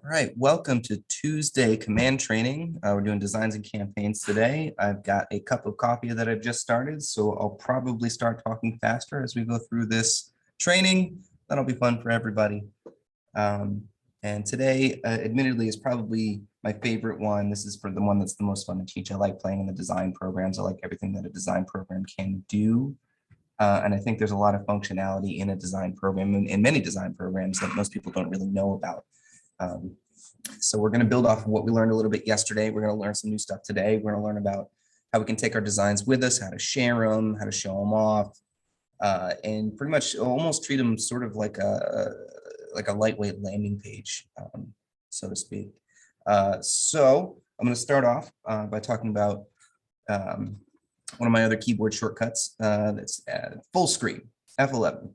All right, welcome to Tuesday command training. We're doing designs and campaigns today. I've got a cup of coffee that I've just started, so I'll probably start talking faster as we go through this training. That'll be fun for everybody. And today, admittedly, is probably my favorite one. This is for the one that's the most fun to teach. I like playing in the design programs. I like everything that a design program can do. And I think there's a lot of functionality in a design program and in many design programs that most people don't really know about. So we're going to build off of what we learned a little bit yesterday. We're going to learn some new stuff today. We're going to learn about how we can take our designs with us, how to share them, how to show them off, and pretty much almost treat them sort of like a lightweight landing page, so to speak. So I'm going to start off by talking about one of my other keyboard shortcuts. That's full screen, F11.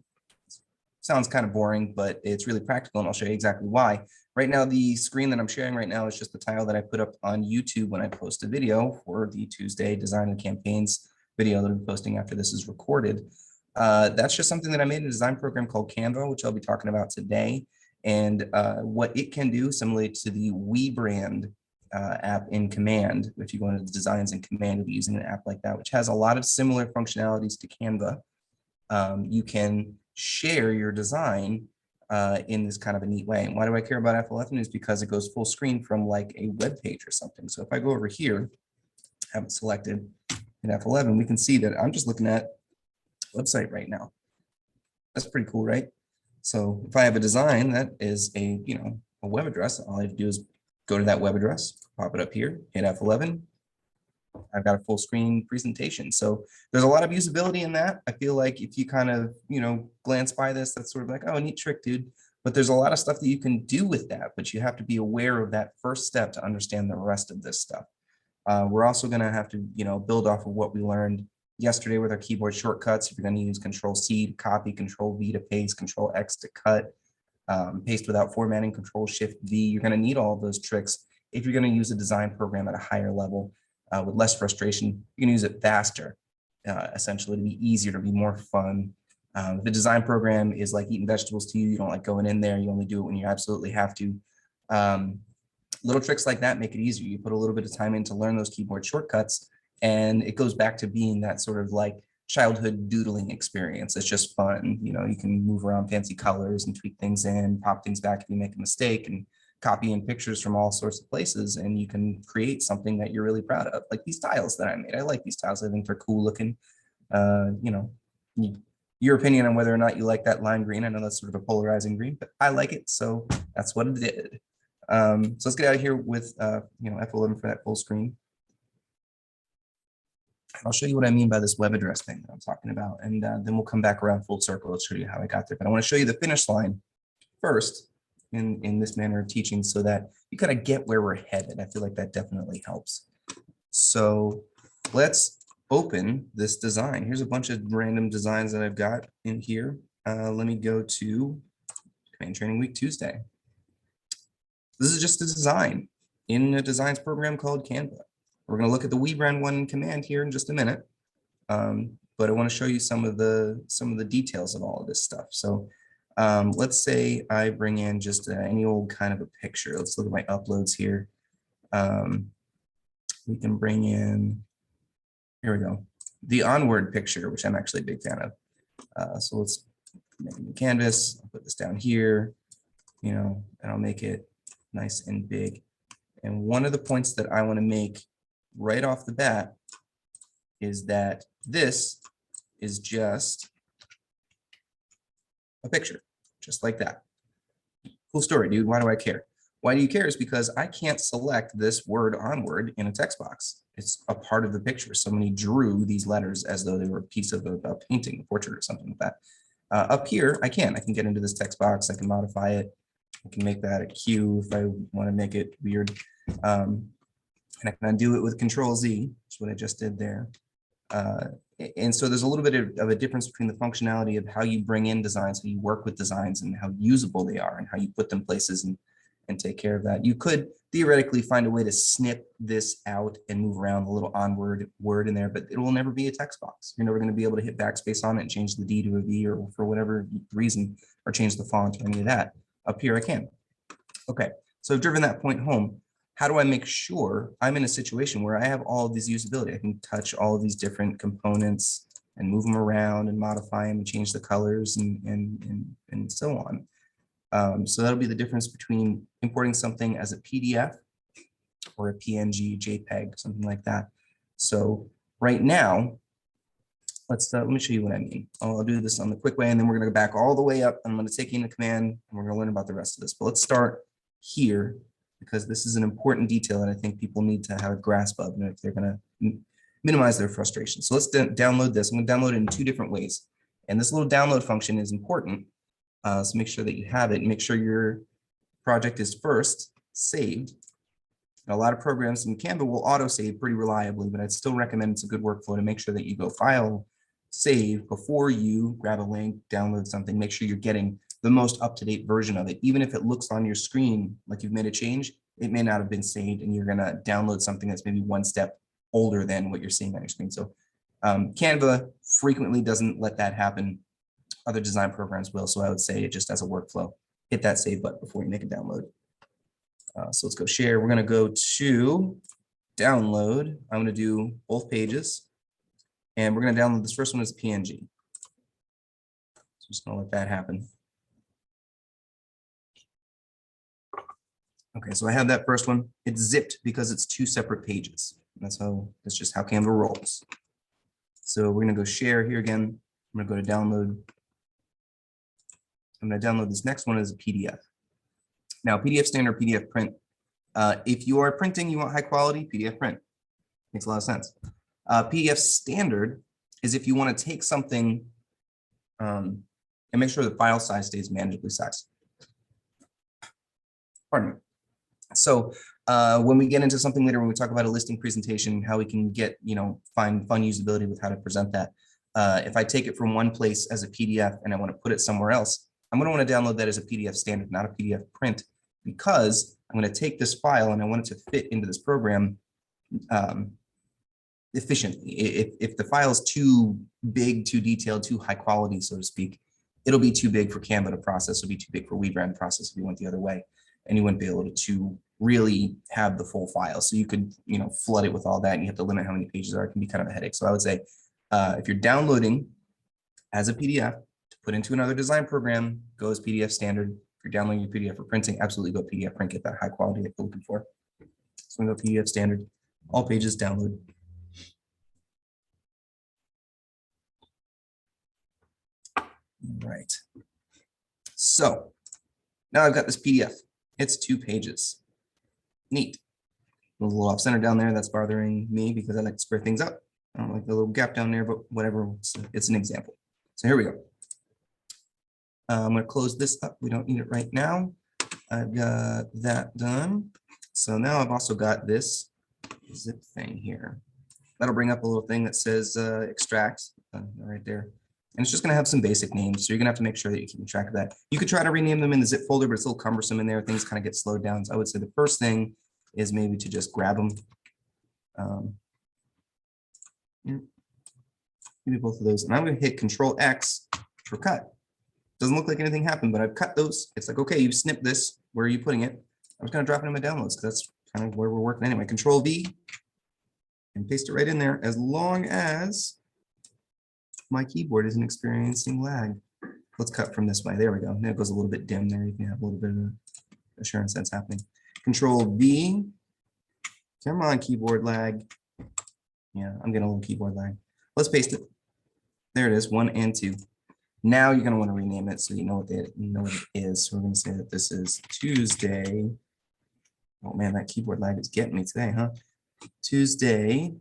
Sounds kind of boring, but it's really practical, and I'll show you exactly why. Right now, the screen that I'm sharing right now is just the tile that I put up on YouTube when I post a video for the Tuesday Design and Campaigns video that I'm posting after this is recorded. That's just something that I made in a design program called Canva, which I'll be talking about today. And what it can do, similarly to the WeBrand app in Command, if you go into the designs in Command, you'll be using an app like that, which has a lot of similar functionalities to Canva. You can share your design in this kind of a neat way. And why do I care about F11 is because it goes full screen from like a web page or something. So if I go over here, have it selected in F11, we can see that I'm just looking at a website right now. That's pretty cool, right? So if I have a design that is a web address, all I have to do is go to that web address, pop it up here, hit F11. I've got a full screen presentation. So there's a lot of usability in that. I feel like if you kind of, glance by this, that's sort of like, oh, neat trick, dude. But there's a lot of stuff that you can do with that, but you have to be aware of that first step to understand the rest of this stuff. We're also going to have to, build off of what we learned yesterday with our keyboard shortcuts. If you're going to use Control-C to copy, Control-V to paste, Control-X to cut, paste without formatting, Control-Shift-V, you're going to need all of those tricks if you're going to use a design program at a higher level. With less frustration, you can use it faster, essentially to be easier, to be more fun. The design program is like eating vegetables to you. You don't like going in there. You only do it when you absolutely have to. Little tricks like that make it easier. You put a little bit of time in to learn those keyboard shortcuts, and it goes back to being that sort of like childhood doodling experience. It's just fun. You can move around fancy colors and tweak things in, pop things back if you make a mistake, and copy in pictures from all sorts of places, and you can create something that you're really proud of, like these tiles that I made. I like these tiles. I think they're cool looking. Your opinion on whether or not you like that lime green, I know that's sort of a polarizing green, but I like it, so that's what it did. So let's get out of here with F11 for that full screen. I'll show you what I mean by this web address thing that I'm talking about, and then we'll come back around full circle. I'll show you how I got there, but I want to show you the finish line first in this manner of teaching, so that you kind of get where we're headed. I feel like that definitely helps. So let's open this design. Here's a bunch of random designs that I've got in here. Let me go to Command Training Week Tuesday. This is just a design in a designs program called Canva. We're going to look at the WeBrand one in Command here in just a minute, but I want to show you some of the details of all of this stuff. So let's say I bring in just any old kind of a picture. Let's look at my uploads here. We can bring in, here we go, the onward picture, which I'm actually a big fan of. So let's make a new canvas. I'll put this down here, and I'll make it nice and big. And one of the points that I want to make right off the bat is that this is just a picture, just like that. Cool story, dude. Why do I care? Why do you care is because I can't select this word onward in a text box. It's a part of the picture. Somebody drew these letters as though they were a piece of a painting, a portrait or something like that. Up here, I can get into this text box. I can modify it. I can make that a Q if I want to make it weird. And I can undo it with Control-Z, which is what I just did there. And so there's a little bit of a difference between the functionality of how you bring in designs, how you work with designs, and how usable they are, and how you put them places and take care of that. You could theoretically find a way to snip this out and move around the little onward word in there, but it will never be a text box. You're never going to be able to hit backspace on it and change the D to a V, or for whatever reason, or change the font or any of that. Up here I can. Okay, So I've driven that point home. How do I make sure I'm in a situation where I have all of these usability? I can touch all of these different components and move them around and modify them and change the colors and so on. So that'll be the difference between importing something as a PDF or a PNG, JPEG, something like that. So right now, let me show you what I mean. I'll do this on the quick way, and then we're going to go back all the way up. I'm going to take you into command, and we're going to learn about the rest of this. But let's start here, because this is an important detail that I think people need to have a grasp of if they're going to minimize their frustration. So let's download this. I'm going to download it in 2 different ways. And this little download function is important. So make sure that you have it. Make sure your project is first saved. And a lot of programs in Canva will auto-save pretty reliably, but I'd still recommend it's a good workflow to make sure that you go File, Save before you grab a link, download something. Make sure you're getting the most up-to-date version of it. Even if it looks on your screen like you've made a change, it may not have been saved, and you're going to download something that's maybe 1 step older than what you're seeing on your screen. So Canva frequently doesn't let that happen. Other design programs will. So I would say just as a workflow, hit that save button before you make a download. So let's go share. We're going to go to download. I'm going to do both pages, and we're going to download this first one as PNG. So just going to let that happen. Okay, so I have that first one. It's zipped because it's 2 separate pages. That's just how Canva rolls. So we're going to go share here again. I'm going to go to download. I'm going to download this next one as a PDF. Now, PDF standard, PDF print. If you are printing, you want high quality, PDF print. Makes a lot of sense. PDF standard is if you want to take something and make sure the file size stays manageably sized. Pardon me. So when we get into something later, when we talk about a listing presentation, how we can get, find fun usability with how to present that. If I take it from one place as a PDF and I want to put it somewhere else, I'm going to want to download that as a PDF standard, not a PDF print, because I'm going to take this file and I want it to fit into this program efficiently. If the file is too big, too detailed, too high quality, so to speak, it'll be too big for Canva to process. It'll be too big for WeBrand to process if you went the other way, and you wouldn't be able to really have the full file. So you could, flood it with all that, and you have to limit how many pages there are. It can be kind of a headache. So I would say if you're downloading as a PDF to put into another design program, go as PDF standard. If you're downloading your PDF for printing, absolutely go PDF print, get that high quality that you're looking for. So we go PDF standard, all pages download. Right. So now I've got this PDF. It's 2 pages. Neat. A little off center down there. That's bothering me because I like to square things up. I don't like the little gap down there, but whatever. It's an example. So here we go. I'm going to close this up. We don't need it right now. I've got that done. So now I've also got this zip thing here. That'll bring up a little thing that says extract right there. And it's just going to have some basic names. So you're going to have to make sure that you're keeping track of that. You could try to rename them in the zip folder, but it's a little cumbersome in there. Things kind of get slowed down. So I would say the first thing is maybe to just grab them. Maybe both of those. And I'm going to hit Control X for cut. Doesn't look like anything happened, but I've cut those. It's like, okay, you've snipped this. Where are you putting it? I'm just going to drop it in my downloads because that's kind of where we're working anyway. Control V and paste it right in there, as long as my keyboard isn't experiencing lag. Let's cut from this way. There we go. Now it goes a little bit dim there. You can have a little bit of assurance that's happening. Control V. Come on, keyboard lag. Yeah, I'm getting a little keyboard lag. Let's paste it. There it is, 1 and 2. Now you're going to want to rename it so you know what it is. So we're going to say that this is Tuesday. Oh man, that keyboard lag is getting me today, huh? Tuesday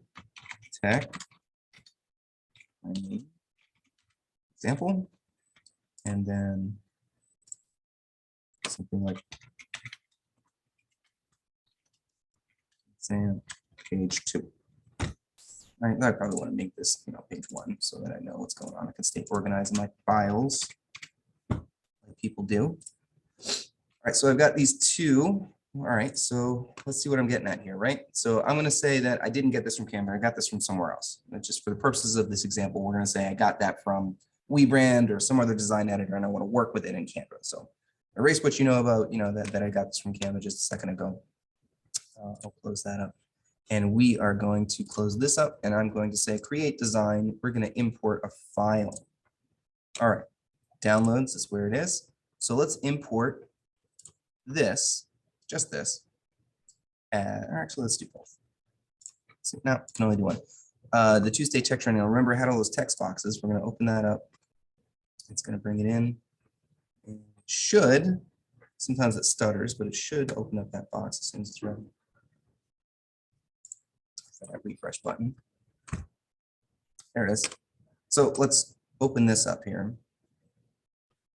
Tech example, and then something like exam page 2. I probably want to make this, page 1 so that I know what's going on. I can stay organized in my files like people do. All right, so I've got these 2. All right, so let's see what I'm getting at here, right? So I'm going to say that I didn't get this from Canva. I got this from somewhere else. And just for the purposes of this example, we're going to say I got that from WeBrand or some other design editor, and I want to work with it in Canva. So erase what you know about, that I got this from Canva just a second ago. I'll close that up. And we are going to close this up, and I'm going to say create design. We're going to import a file. All right, downloads is where it is. So let's import this, just this. Or actually, let's do both. So no, can only do one. The Tuesday tech training. Remember, I had all those text boxes. We're going to open that up. It's going to bring it in. It should, sometimes it stutters, but it should open up that box as soon as it's ready. That refresh button. There it is. So let's open this up here.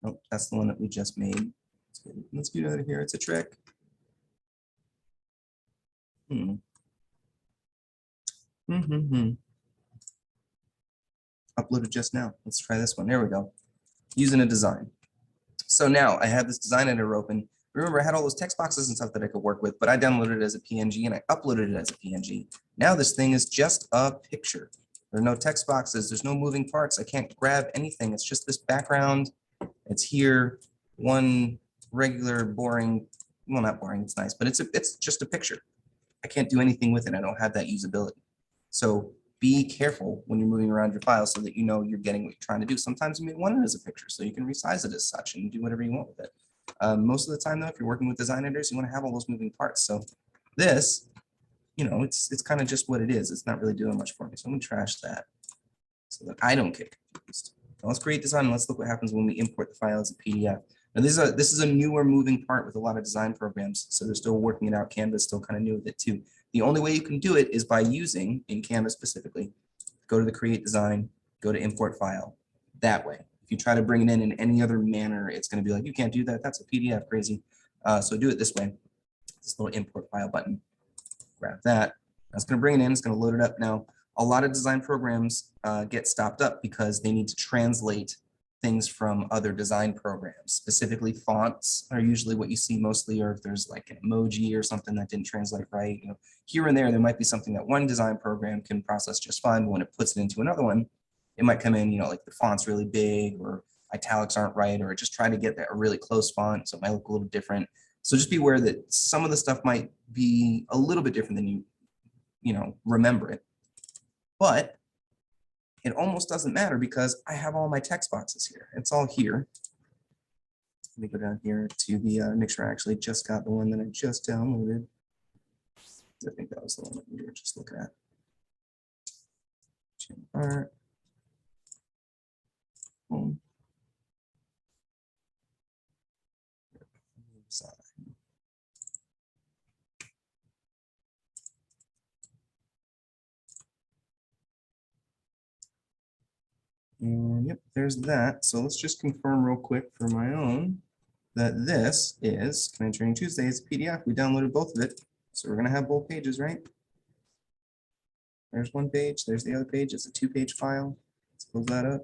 Oh, that's the one that we just made. Let's get out of here. It's a trick. Uploaded just now. Let's try this one. There we go. Using a design. So now I have this design editor open. Remember, I had all those text boxes and stuff that I could work with, but I downloaded it as a PNG and I uploaded it as a PNG. Now this thing is just a picture. There are no text boxes. There's no moving parts. I can't grab anything. It's just this background. It's here. One regular boring, well, not boring, it's nice, but it's just a picture. I can't do anything with it. I don't have that usability. So be careful when you're moving around your file so that you know you're getting what you're trying to do. Sometimes you may want it as a picture, so you can resize it as such and do whatever you want with it. Most of the time, though, if you're working with design editors, you want to have all those moving parts. So this, it's kind of just what it is. It's not really doing much for me. So I'm going to trash that so that I don't get confused. Now let's create design and let's look what happens when we import the file as a PDF. Now this is a newer moving part with a lot of design programs. So they're still working it out. Canva is still kind of new with it too. The only way you can do it is by using, in Canva specifically, go to the create design, go to import file. That way. If you try to bring it in any other manner, it's going to be like, you can't do that. That's a PDF, crazy. So do it this way. This little import file button. Grab that. That's going to bring it in. It's going to load it up. Now, a lot of design programs get stopped up because they need to translate things from other design programs. Specifically, fonts are usually what you see mostly, or if there's like an emoji or something that didn't translate right. Here and there might be something that one design program can process just fine, but when it puts it into another one, it might come in, like the font's really big, or italics aren't right, or it just trying to get a really close font, so it might look a little different. So just be aware that some of the stuff might be a little bit different than you remember it. But it almost doesn't matter because I have all my text boxes here. It's all here. Let me go down here to the, make sure I actually just got the one that I just downloaded. I think that was the one that we were just looking at. Art. Boom. And yep, there's that. So let's just confirm real quick for my own that this is Command Training Tuesday. It's a PDF. We downloaded both of it. So we're going to have both pages, right? There's one page. There's the other page. It's a 2-page file. Let's close that up.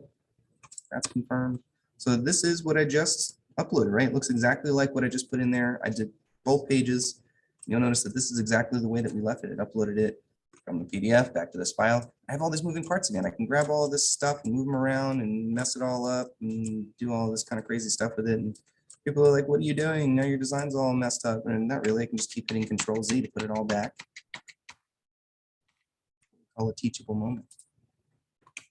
That's confirmed. So this is what I just uploaded, right? It looks exactly like what I just put in there. I did both pages. You'll notice that this is exactly the way that we left it. It uploaded it from the PDF back to this file. I have all these moving parts again. I can grab all of this stuff and move them around and mess it all up and do all this kind of crazy stuff with it. And people are like, what are you doing? Now your design's all messed up. And not really. I can just keep hitting Control Z to put it all back. Call a teachable moment.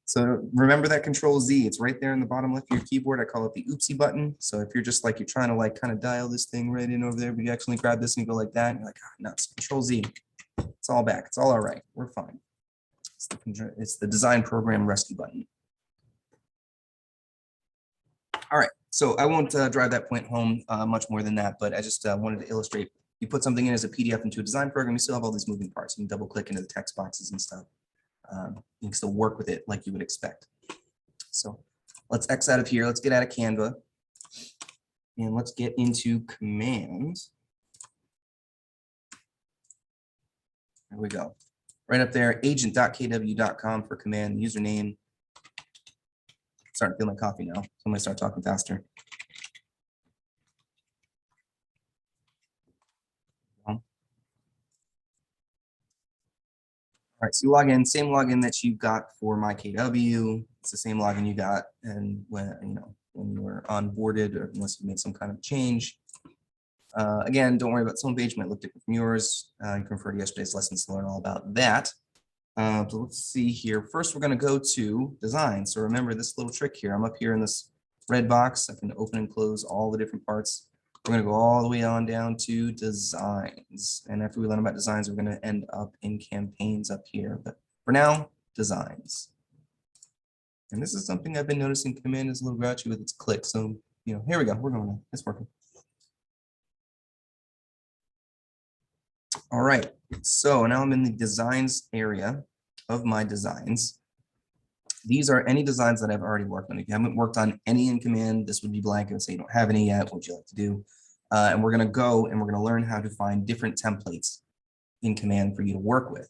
So remember that Control Z, it's right there in the bottom left of your keyboard. I call it the oopsie button. So if you're just like, you're trying to like kind of dial this thing right in over there, but you actually grab this and you go like that, and you're like, oh, nuts, Control Z. It's all back. It's all right. We're fine. It's the design program rescue button. All right. So I won't drive that point home much more than that, but I just wanted to illustrate. You put something in as a PDF into a design program, you still have all these moving parts. You can double click into the text boxes and stuff. You can still work with it like you would expect. So let's X out of here. Let's get out of Canva. And let's get into commands. There we go. Right up there, agent.kw.com for command username. Starting to feel my coffee now. So I'm going to start talking faster. All right, so you log in, same login that you got for my KW. It's the same login you got, and when you were onboarded, or unless you made some kind of change. Again, don't worry about some page might look different from yours. You can refer to yesterday's lessons to learn all about that. So let's see here. First, we're going to go to design. So remember this little trick here. I'm up here in this red box. I can open and close all the different parts. We're going to go all the way on down to designs. And after we learn about designs, we're going to end up in campaigns up here. But for now, designs. And this is something I've been noticing Command is a little grouchy with its click. So, here we go. We're going. It's working. All right, so now I'm in the designs area of my designs. These are any designs that I've already worked on. If you haven't worked on any in Command, this would be blank. I would say you don't have any yet. What would you like to do? And we're going to go and we're going to learn how to find different templates in Command for you to work with.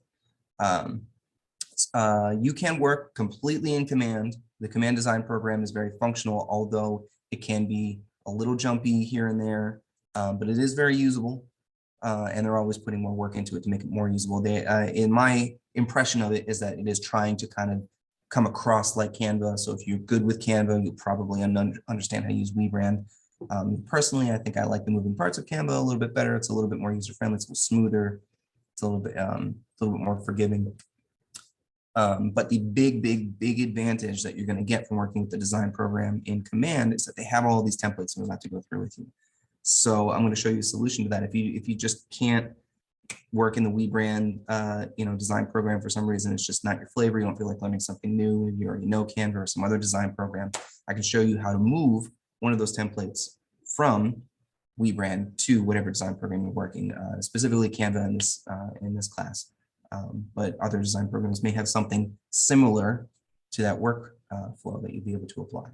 You can work completely in Command. The Command design program is very functional, although it can be a little jumpy here and there, but it is very usable. And they're always putting more work into it to make it more usable. In my impression of it is that it is trying to kind of come across like Canva. So if you're good with Canva, you probably understand how to use WeBrand. Personally, I think I like the moving parts of Canva a little bit better. It's a little bit more user-friendly. It's a little smoother. It's a little bit more forgiving. But the big advantage that you're going to get from working with the design program in Command is that they have all these templates, and we're about to go through with you. So I'm going to show you a solution to that. If you just can't work in the WeBrand design program for some reason, it's just not your flavor, you don't feel like learning something new, you already know Canva or some other design program, I can show you how to move one of those templates from WeBrand to whatever design program you're working, specifically Canva in this class. But other design programs may have something similar to that work flow that you'd be able to apply.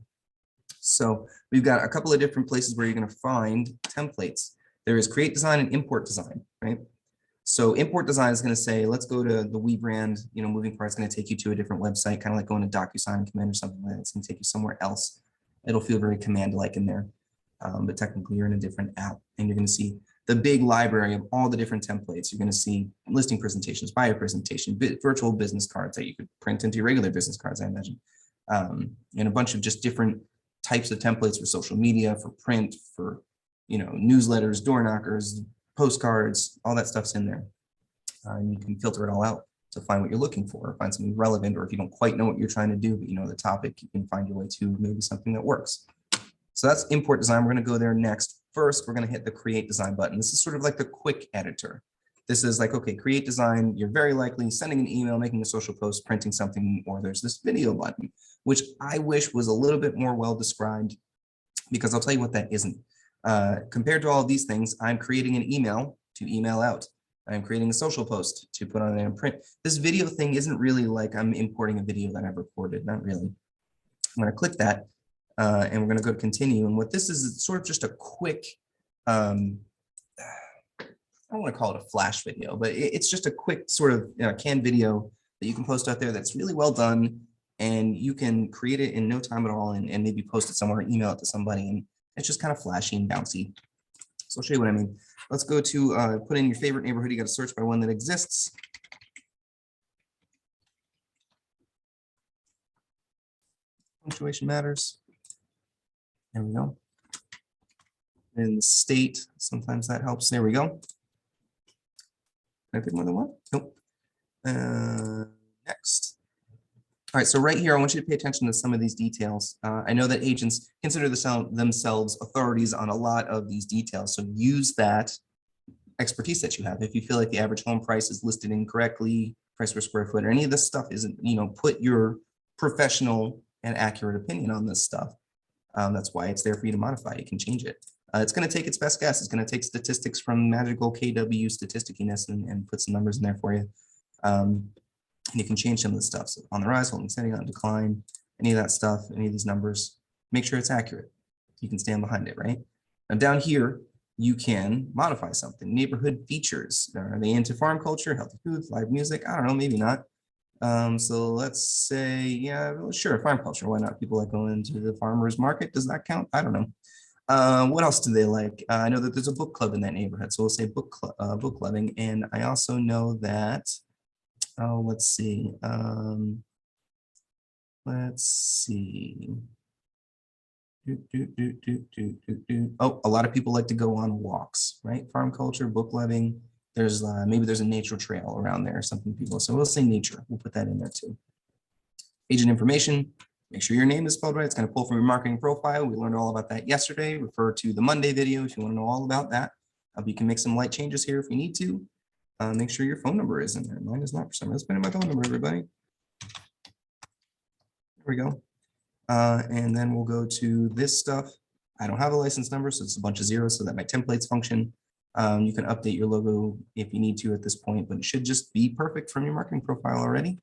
So we've got a couple of different places where you're going to find templates. There is create design and import design, right? So import design is going to say, let's go to the WeBrand, moving part. It's going to take you to a different website, kind of like going to DocuSign and Command or something like that. It's going to take you somewhere else. It'll feel very Command-like in there, but technically you're in a different app, and you're going to see the big library of all the different templates. You're going to see listing presentations, buyer presentation, virtual business cards that you could print into your regular business cards, I imagine, and a bunch of just different types of templates for social media, for print, for newsletters, door knockers, postcards, all that stuff's in there. And you can filter it all out to find what you're looking for, or find something relevant, or if you don't quite know what you're trying to do, but you know the topic, you can find your way to maybe something that works. So that's import design. We're going to go there next. First, we're going to hit the create design button. This is sort of like the quick editor. This is like, okay, create design. You're very likely sending an email, making a social post, printing something, or there's this video button, which I wish was a little bit more well described, because I'll tell you what that isn't. Compared to all of these things, I'm creating an email to email out. I'm creating a social post to put on there and print. This video thing isn't really like I'm importing a video that I've recorded, not really. I'm going to click that, and we're going to go to continue. And what this is sort of just a quick, I don't want to call it a flash video, but it's just a quick sort of canned video that you can post out there that's really well done, and you can create it in no time at all, and maybe post it somewhere, email it to somebody, and it's just kind of flashy and bouncy. So I'll show you what I mean. Let's go to put in your favorite neighborhood. You got to search by one that exists. Punctuation matters. There we go. In the state, sometimes that helps. There we go. Can I pick more than one? Nope. Next. All right, so right here, I want you to pay attention to some of these details. I know that agents consider themselves authorities on a lot of these details, so use that expertise that you have. If you feel like the average home price is listed incorrectly, price per square foot, or any of this stuff isn't, put your professional and accurate opinion on this stuff. That's why it's there for you to modify. You can change it. It's going to take its best guess. It's going to take statistics from magical KW statisticiness and put some numbers in there for you. And you can change some of the stuff. So on the rise, holding steady, on decline, any of that stuff, any of these numbers, make sure it's accurate. You can stand behind it, right? Now down here, you can modify something. Neighborhood features. Are they into farm culture, healthy foods, live music? I don't know, maybe not. So let's say, yeah, well, sure, farm culture. Why not? People like going to the farmer's market. Does that count? I don't know. What else do they like? I know that there's a book club in that neighborhood, so we'll say book clubbing. And I also know that, let's see, Let's see. Oh, a lot of people like to go on walks, right? Farm culture, book loving. There's maybe there's a nature trail around there or something people. So we'll say nature. We'll put that in there too. Agent information. Make sure your name is spelled right. It's going to pull from your marketing profile. We learned all about that yesterday. Refer to the Monday video if you want to know all about that. You can make some light changes here if you need to. Make sure your phone number is in there. Mine is not for some reason. Put in my phone number, everybody. There we go. And then we'll go to this stuff. I don't have a license number, so it's a bunch of zeros so that my templates function. You can update your logo if you need to at this point, but it should just be perfect from your marketing profile already.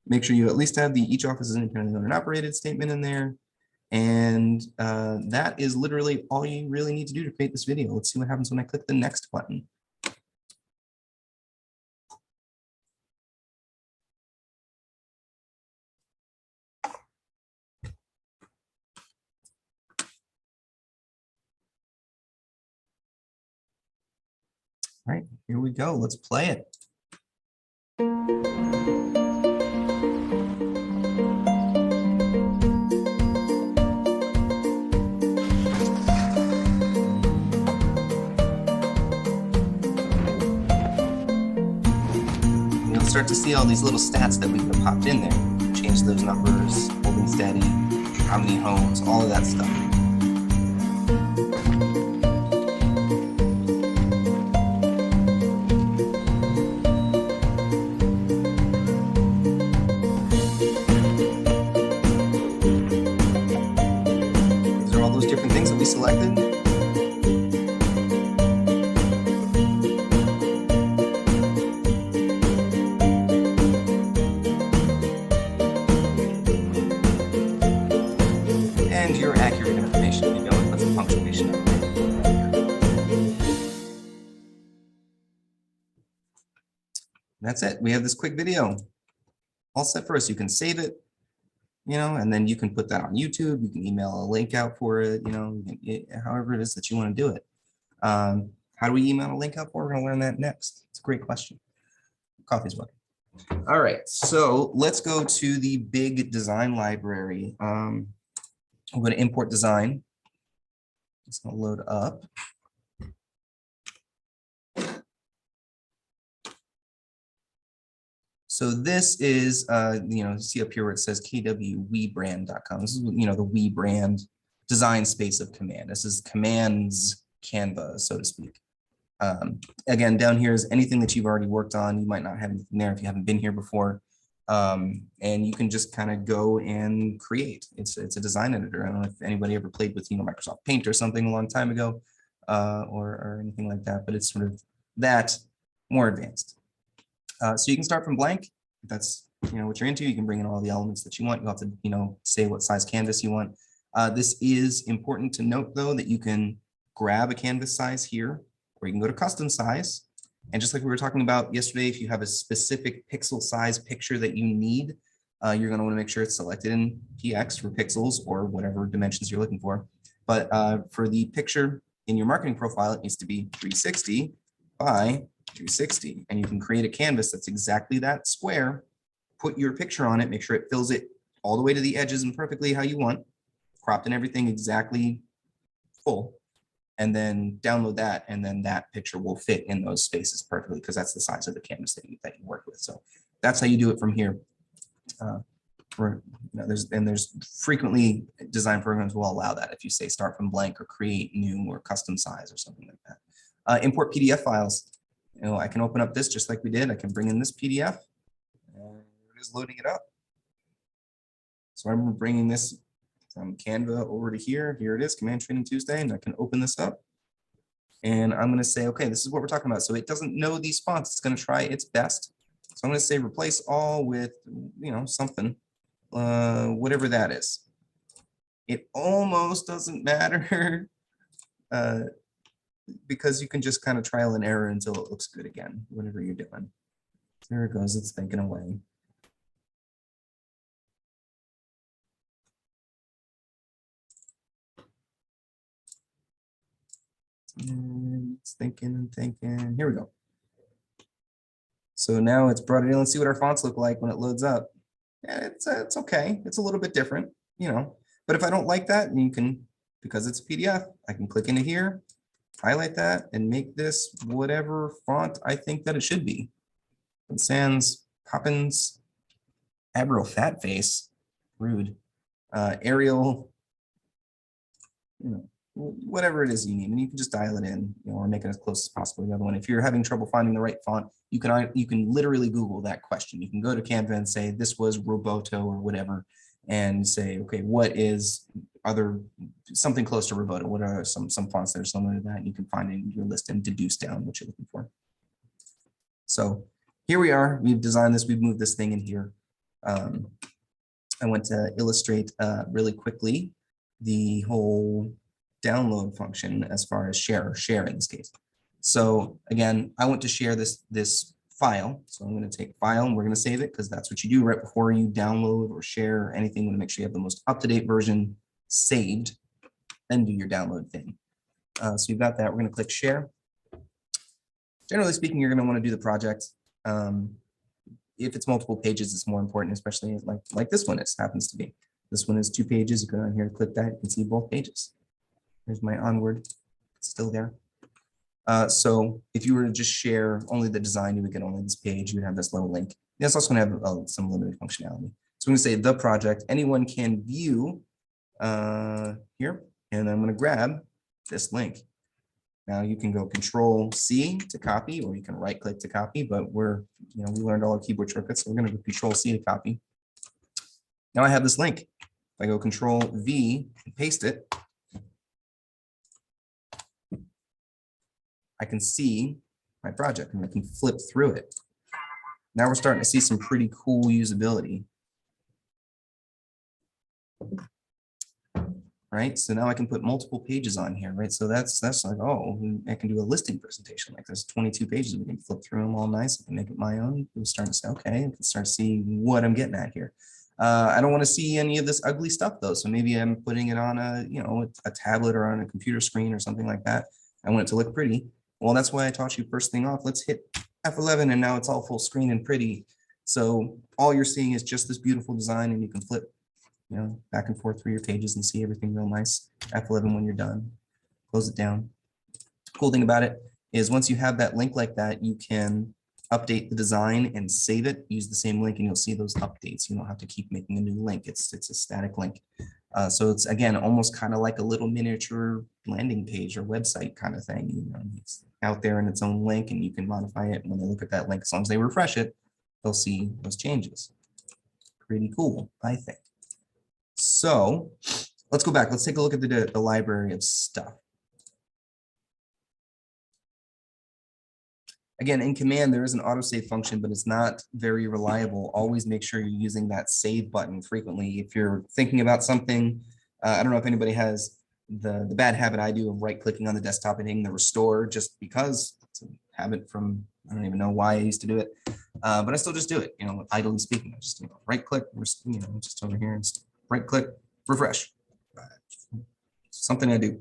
Make sure you at least have the each office is independently owned and operated statement in there. And that is literally all you really need to do to create this video. Let's see what happens when I click the next button. All right, here we go. Let's play it. You'll start to see all these little stats that we could have popped in there. Change those numbers, holding steady, how many homes, all of that stuff. Different things that we selected. And your accurate information, you know, it puts a punctuation up there. That's it. We have this quick video all set for us. You can save it, you know, and then you can put that on YouTube. You can email a link out for it, you know, however it is that you want to do it. How do we email a link out for? We're going to learn that next. It's a great question. Coffee's working. All right, so let's go to the big design library. I'm going to import design. It's going to load up. So this is, you know, see up here where it says kwwebrand.com. This is, you know, the We brand design space of Command. This is Command's Canva, so to speak. Again, down here is anything that you've already worked on. You might not have anything there if you haven't been here before. And you can just kind of go and create. It's a design editor. I don't know if anybody ever played with, you know, Microsoft Paint or something a long time ago, or anything like that, but it's sort of that more advanced. So you can start from blank. If that's, you know, what you're into. You can bring in all the elements that you want. You have to, you know, say what size canvas you want. This is important to note, though, that you can grab a canvas size here, or you can go to custom size. And just like we were talking about yesterday, if you have a specific pixel size picture that you need, you're going to want to make sure it's selected in PX for pixels or whatever dimensions you're looking for. But for the picture in your marketing profile, it needs to be 360 by 260, and you can create a canvas that's exactly that square. Put your picture on it, make sure it fills it all the way to the edges and perfectly how you want, cropped and everything exactly full, and then download that, and then that picture will fit in those spaces perfectly because that's the size of the canvas that you work with. So that's how you do it from here. You know, there's frequently design programs will allow that if you say start from blank or create new or custom size or something like that. Import PDF files. You know, I can open up this just like we did. I can bring in this PDF, and it is loading it up. So I'm bringing this from Canva over to here. Here it is, Command Training Tuesday, and I can open this up. And I'm going to say, okay, this is what we're talking about. So it doesn't know these fonts. It's going to try its best. So I'm going to say replace all with, you know, something, whatever that is. It almost doesn't matter. Because you can just kind of trial and error until it looks good again, whatever you're doing. There it goes, it's thinking away. And it's thinking and thinking. Here we go. So now it's brought it in. Let's see what our fonts look like when it loads up. it's okay. It's a little bit different, you know. But if I don't like that, you can, because it's a PDF, I can click into here, highlight that, and make this whatever font I think that it should be. Sans, Poppins, Admiral Fat Face, rude, Arial, you know, whatever it is you need, and you can just dial it in, you know, or make it as close as possible to the other one. If you're having trouble finding the right font, you can literally Google that question. You can go to Canva and say this was Roboto or whatever, and say, okay, what is other something close to Roboto? What are some fonts that are similar to that? And you can find it in your list and deduce down what you're looking for. So here we are. We've designed this. We've moved this thing in here. I went to illustrate really quickly the whole download function as far as share in this case. So again, I want to share this file. So I'm going to take file and we're going to save it because that's what you do right before you download or share anything. You want to make sure you have the most up-to-date version saved, then do your download thing. So you've got that. We're going to click share. Generally speaking, you're going to want to do the project. If it's multiple pages, it's more important, especially like this one happens to be. This one is 2 pages. You go down here, click that, you can see both pages. There's my onward, it's still there. So if you were to just share only the design, you would get only this page. You would have this little link. It's also going to have some limited functionality. So I'm going to say the project. Anyone can view here, and I'm going to grab this link. Now you can go Control-C to copy, or you can right-click to copy. But we learned all our keyboard shortcuts, so we're going to go Control-C to copy. Now I have this link. If I go Control-V and paste it, I can see my project and I can flip through it. Now we're starting to see some pretty cool usability. Right, so now I can put multiple pages on here, right? So that's like, oh, I can do a listing presentation. Like there's 22 pages, we can flip through them all nice. I can make it my own. We'll start to say, okay, I can start to see what I'm getting at here. I don't want to see any of this ugly stuff though. So maybe I'm putting it on a tablet or on a computer screen or something like that. I want it to look pretty. Well, that's why I taught you first thing off. Let's hit F11 and now it's all full screen and pretty. So all you're seeing is just this beautiful design, and you can flip back and forth through your pages and see everything real nice. F11 when you're done, close it down. Cool thing about it is once you have that link like that, you can update the design and save it, use the same link, and you'll see those updates. You don't have to keep making a new link. It's a static link. So it's, again, almost kind of like a little miniature landing page or website kind of thing. It's out there in its own link, and you can modify it. When they look at that link, as long as they refresh it, they'll see those changes. Pretty cool, I think. So let's go back. Let's take a look at the library of stuff. Again, in Command, there is an autosave function, but it's not very reliable. Always make sure you're using that save button frequently. If you're thinking about something, I don't know if anybody has the bad habit I do of right-clicking on the desktop and hitting the restore, just because it's a habit from, I don't even know why I used to do it, but I still just do it, idly speaking. I just right-click, just over here and right-click, refresh. Something I do.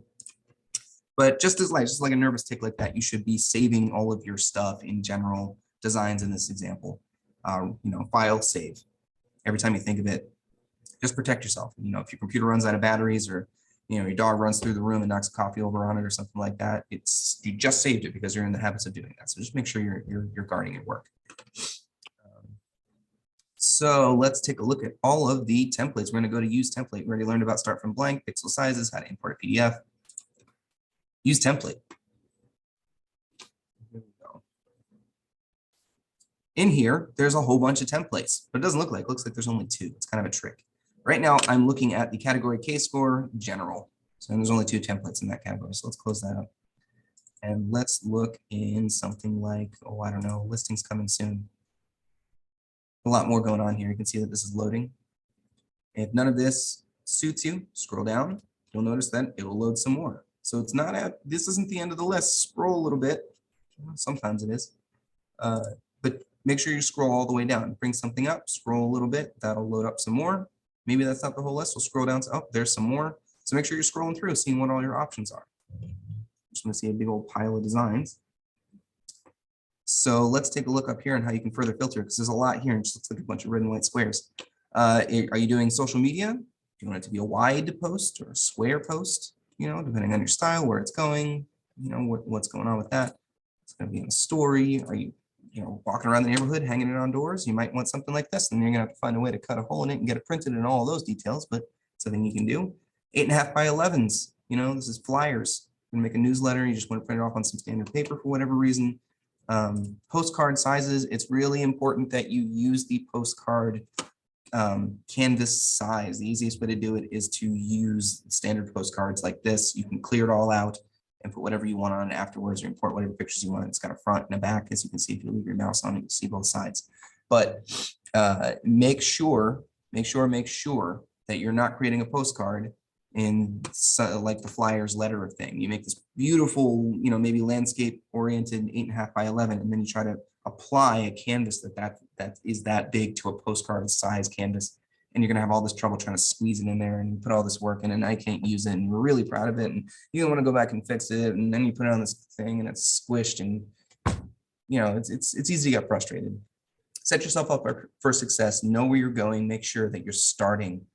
But just like a nervous tick like that, you should be saving all of your stuff in general designs in this example. File, save. Every time you think of it, just protect yourself. If your computer runs out of batteries, or your dog runs through the room and knocks coffee over on it or something like that, you just saved it because you're in the habits of doing that. So just make sure you're guarding your work. So let's take a look at all of the templates. We're going to go to use template. We already learned about start from blank, pixel sizes, how to import a PDF. Use template. Here we go. In here, there's a whole bunch of templates, but it doesn't look like. It looks like there's only 2. It's kind of a trick. Right now, I'm looking at the category K-score general. So there's only 2 templates in that category. So let's close that up. And let's look in something like, I don't know, listings coming soon. A lot more going on here. You can see that this is loading. If none of this suits you, scroll down. You'll notice that it will load some more. So it's not this isn't the end of the list. Scroll a little bit. Sometimes it is. But make sure you scroll all the way down. Bring something up, scroll a little bit. That'll load up some more. Maybe that's not the whole list. We'll scroll down. Oh, there's some more. So make sure you're scrolling through, seeing what all your options are. Just want to see a big old pile of designs. So let's take a look up here on how you can further filter, because there's a lot here and it just looks like a bunch of red and white squares. Are you doing social media? Do you want it to be a wide post or a square post? You know, depending on your style, where it's going, you know, what's going on with that. It's going to be in a story. Are you, you know, walking around the neighborhood, hanging it on doors? You might want something like this. And you're going to have to find a way to cut a hole in it and get it printed and all those details, but it's something you can do. 8.5 by 11s. You know, this is flyers. You make a newsletter. You just want to print it off on some standard paper for whatever reason. Postcard sizes. It's really important that you use the postcard canvas size. The easiest way to do it is to use standard postcards like this. You can clear it all out and put whatever you want on it afterwards, or import whatever pictures you want. It's got a front and a back, as you can see if you leave your mouse on it, you see both sides. But make sure that you're not creating a postcard in like the flyers letter thing. You make this beautiful, you know, maybe landscape oriented 8.5 by 11, and then you try to apply a canvas that is that big to a postcard size canvas, and you're gonna have all this trouble trying to squeeze it in there and put all this work in, and I can't use it, and we're really proud of it, and you don't want to go back and fix it, and then you put it on this thing and it's squished, and you know it's easy to get frustrated. Set yourself up for success. Know where you're going. Make sure that you're starting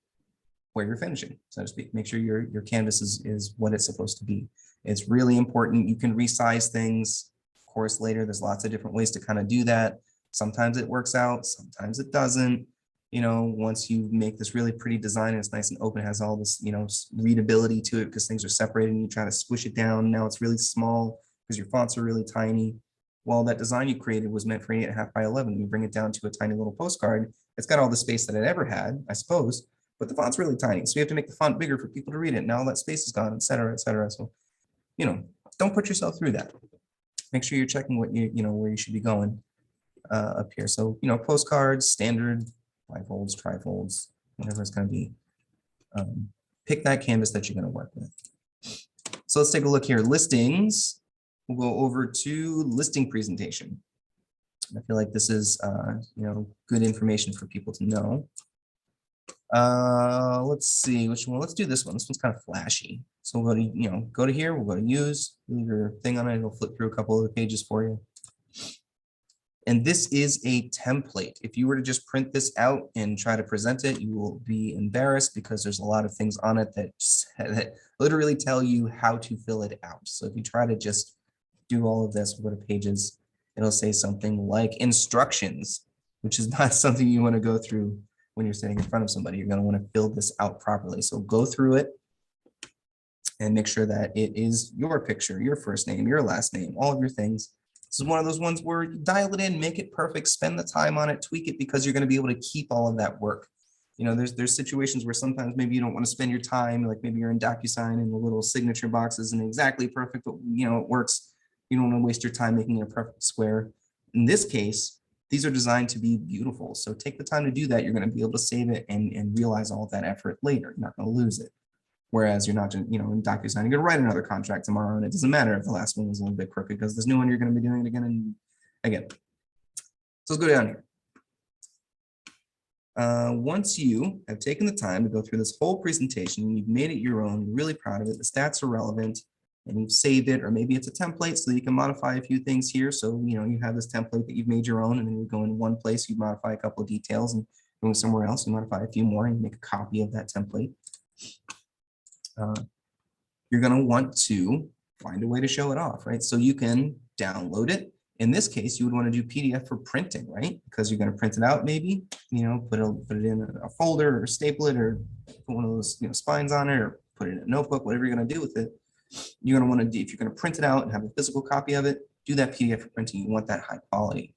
where you're finishing, so to speak. Make sure your canvas is what it's supposed to be. It's really important. You can resize things, of course, later. There's lots of different ways to kind of do that. Sometimes it works out, sometimes it doesn't. You know, once you make this really pretty design and it's nice and open, it has all this, you know, readability to it because things are separated, and you try to squish it down. Now it's really small because your fonts are really tiny. Well, that design you created was meant for 8.5 by 11. You bring it down to a tiny little postcard. It's got all the space that it ever had, I suppose, but the font's really tiny. So you have to make the font bigger for people to read it. Now all that space is gone, et cetera, et cetera. So, you know, don't put yourself through that. Make sure you're checking what you know, where you should be going up here. So, you know, postcards, standard, bifolds, trifolds, whatever it's going to be. Pick that canvas that you're going to work with. So let's take a look here. Listings. We'll go over to listing presentation. I feel like this is, you know, good information for people to know. Let's see which one. Let's do this one. This one's kind of flashy. So we'll go to, you know, go to here. We'll go to use, leave your thing on it. It'll flip through a couple of the pages for you. And this is a template. If you were to just print this out and try to present it, you will be embarrassed because there's a lot of things on it that literally tell you how to fill it out. So if you try to just do all of this, we'll go to pages, it'll say something like instructions, which is not something you want to go through when you're sitting in front of somebody. You're going to want to fill this out properly. So go through it and make sure that it is your picture, your first name, your last name, all of your things. This is one of those ones where you dial it in, make it perfect, spend the time on it, tweak it, because you're going to be able to keep all of that work. You know, there's situations where sometimes maybe you don't want to spend your time, like maybe you're in DocuSign and the little signature box isn't exactly perfect, but you know, it works. You don't want to waste your time making it a perfect square. In this case, these are designed to be beautiful. So take the time to do that. You're going to be able to save it and realize all of that effort later. You're not going to lose it. Whereas you're not, you know, in DocuSign, you're going to write another contract tomorrow, and it doesn't matter if the last one was a little bit crooked because this new one, you're going to be doing it again and again. So let's go down here. Once you have taken the time to go through this whole presentation, you've made it your own, you're really proud of it, the stats are relevant, and you've saved it, or maybe it's a template so that you can modify a few things here. So, you know, you have this template that you've made your own, and then you go in one place, you modify a couple of details, and going somewhere else, you modify a few more, and you make a copy of that template. You're going to want to find a way to show it off, right? So you can download it. In this case, you would want to do PDF for printing, right? Because you're going to print it out, maybe, you know, put it in a folder or staple it or put one of those, you know, spines on it or put it in a notebook, whatever you're going to do with it. You're going to want to do, if you're going to print it out and have a physical copy of it, do that PDF for printing. You want that high quality.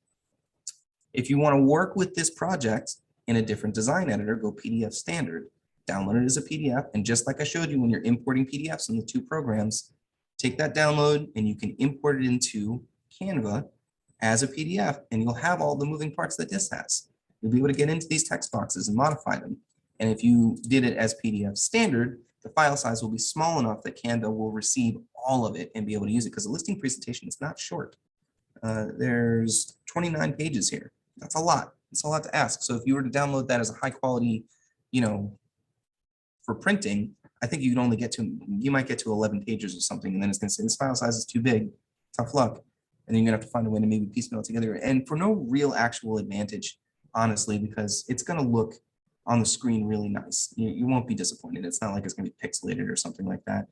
If you want to work with this project in a different design editor, go PDF standard. Download it as a PDF, and just like I showed you when you're importing PDFs in the two programs, take that download and you can import it into Canva as a PDF, and you'll have all the moving parts that this has. You'll be able to get into these text boxes and modify them. And if you did it as PDF standard, the file size will be small enough that Canva will receive all of it and be able to use it, because the listing presentation is not short. There's 29 pages here. That's a lot. It's a lot to ask. So if you were to download that as a high quality, you know, for printing, I think you can only get to, you might get to 11 pages or something, and then it's going to say this file size is too big. Tough luck. And then you're going to have to find a way to maybe piecemeal it together, and for no real actual advantage, honestly, because it's going to look on the screen really nice. You won't be disappointed. It's not like it's going to be pixelated or something like that.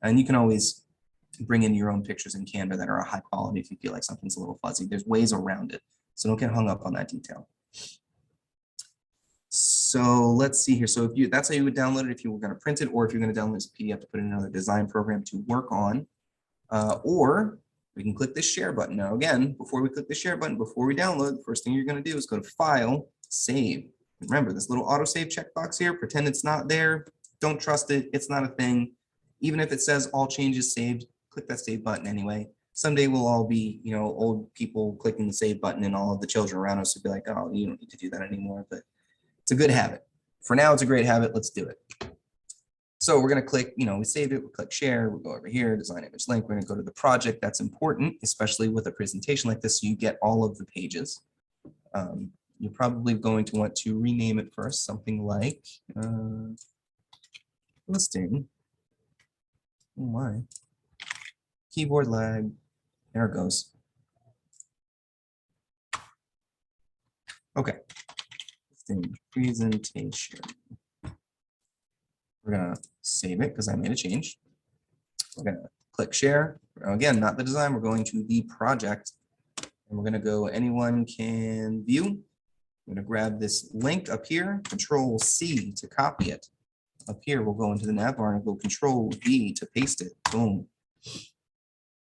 And you can always bring in your own pictures in Canva that are high quality if you feel like something's a little fuzzy. There's ways around it. So don't get hung up on that detail. So let's see here. So if that's how you would download it if you were going to print it, or if you're going to download this PDF to put in another design program to work on. Or we can click this share button. Now, again, before we click the share button, before we download, the first thing you're going to do is go to File, Save. Remember this little autosave checkbox here, pretend it's not there. Don't trust it. It's not a thing. Even if it says all changes saved, click that save button anyway. Someday we'll all be, old people clicking the save button, and all of the children around us will be like, oh, you don't need to do that anymore. But it's a good habit. For now, it's a great habit. Let's do it. So we're going to click, we saved it, we click share, we go over here, design image link. We're going to go to the project. That's important, especially with a presentation like this, so you get all of the pages. You're probably going to want to rename it first, something like listing. Oh my. Keyboard lag. There it goes. Okay. Listing presentation. We're going to save it because I made a change. We're going to click share. Again, not the design. We're going to the project. And we're going to go anyone can view. I'm going to grab this link up here, Control C to copy it. Up here, we'll go into the nav bar and go Control V to paste it. Boom.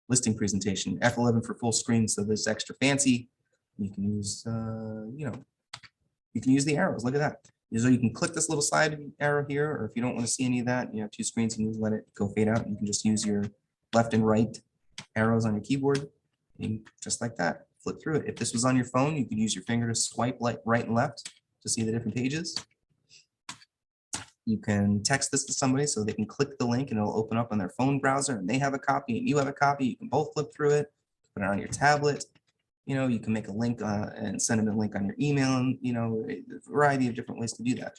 Listing presentation, F11 for full screen, so this is extra fancy. You can use, you can use the arrows. Look at that. So you can click this little side arrow here, or if you don't want to see any of that, you have two screens, and you let it go fade out. You can just use your left and right arrows on your keyboard, and just like that, flip through it. If this was on your phone, you could use your finger to swipe right and left to see the different pages. You can text this to somebody so they can click the link and it'll open up on their phone browser, and they have a copy and you have a copy. You can both flip through it, put it on your tablet. You can make a link and send them a link on your email, and a variety of different ways to do that,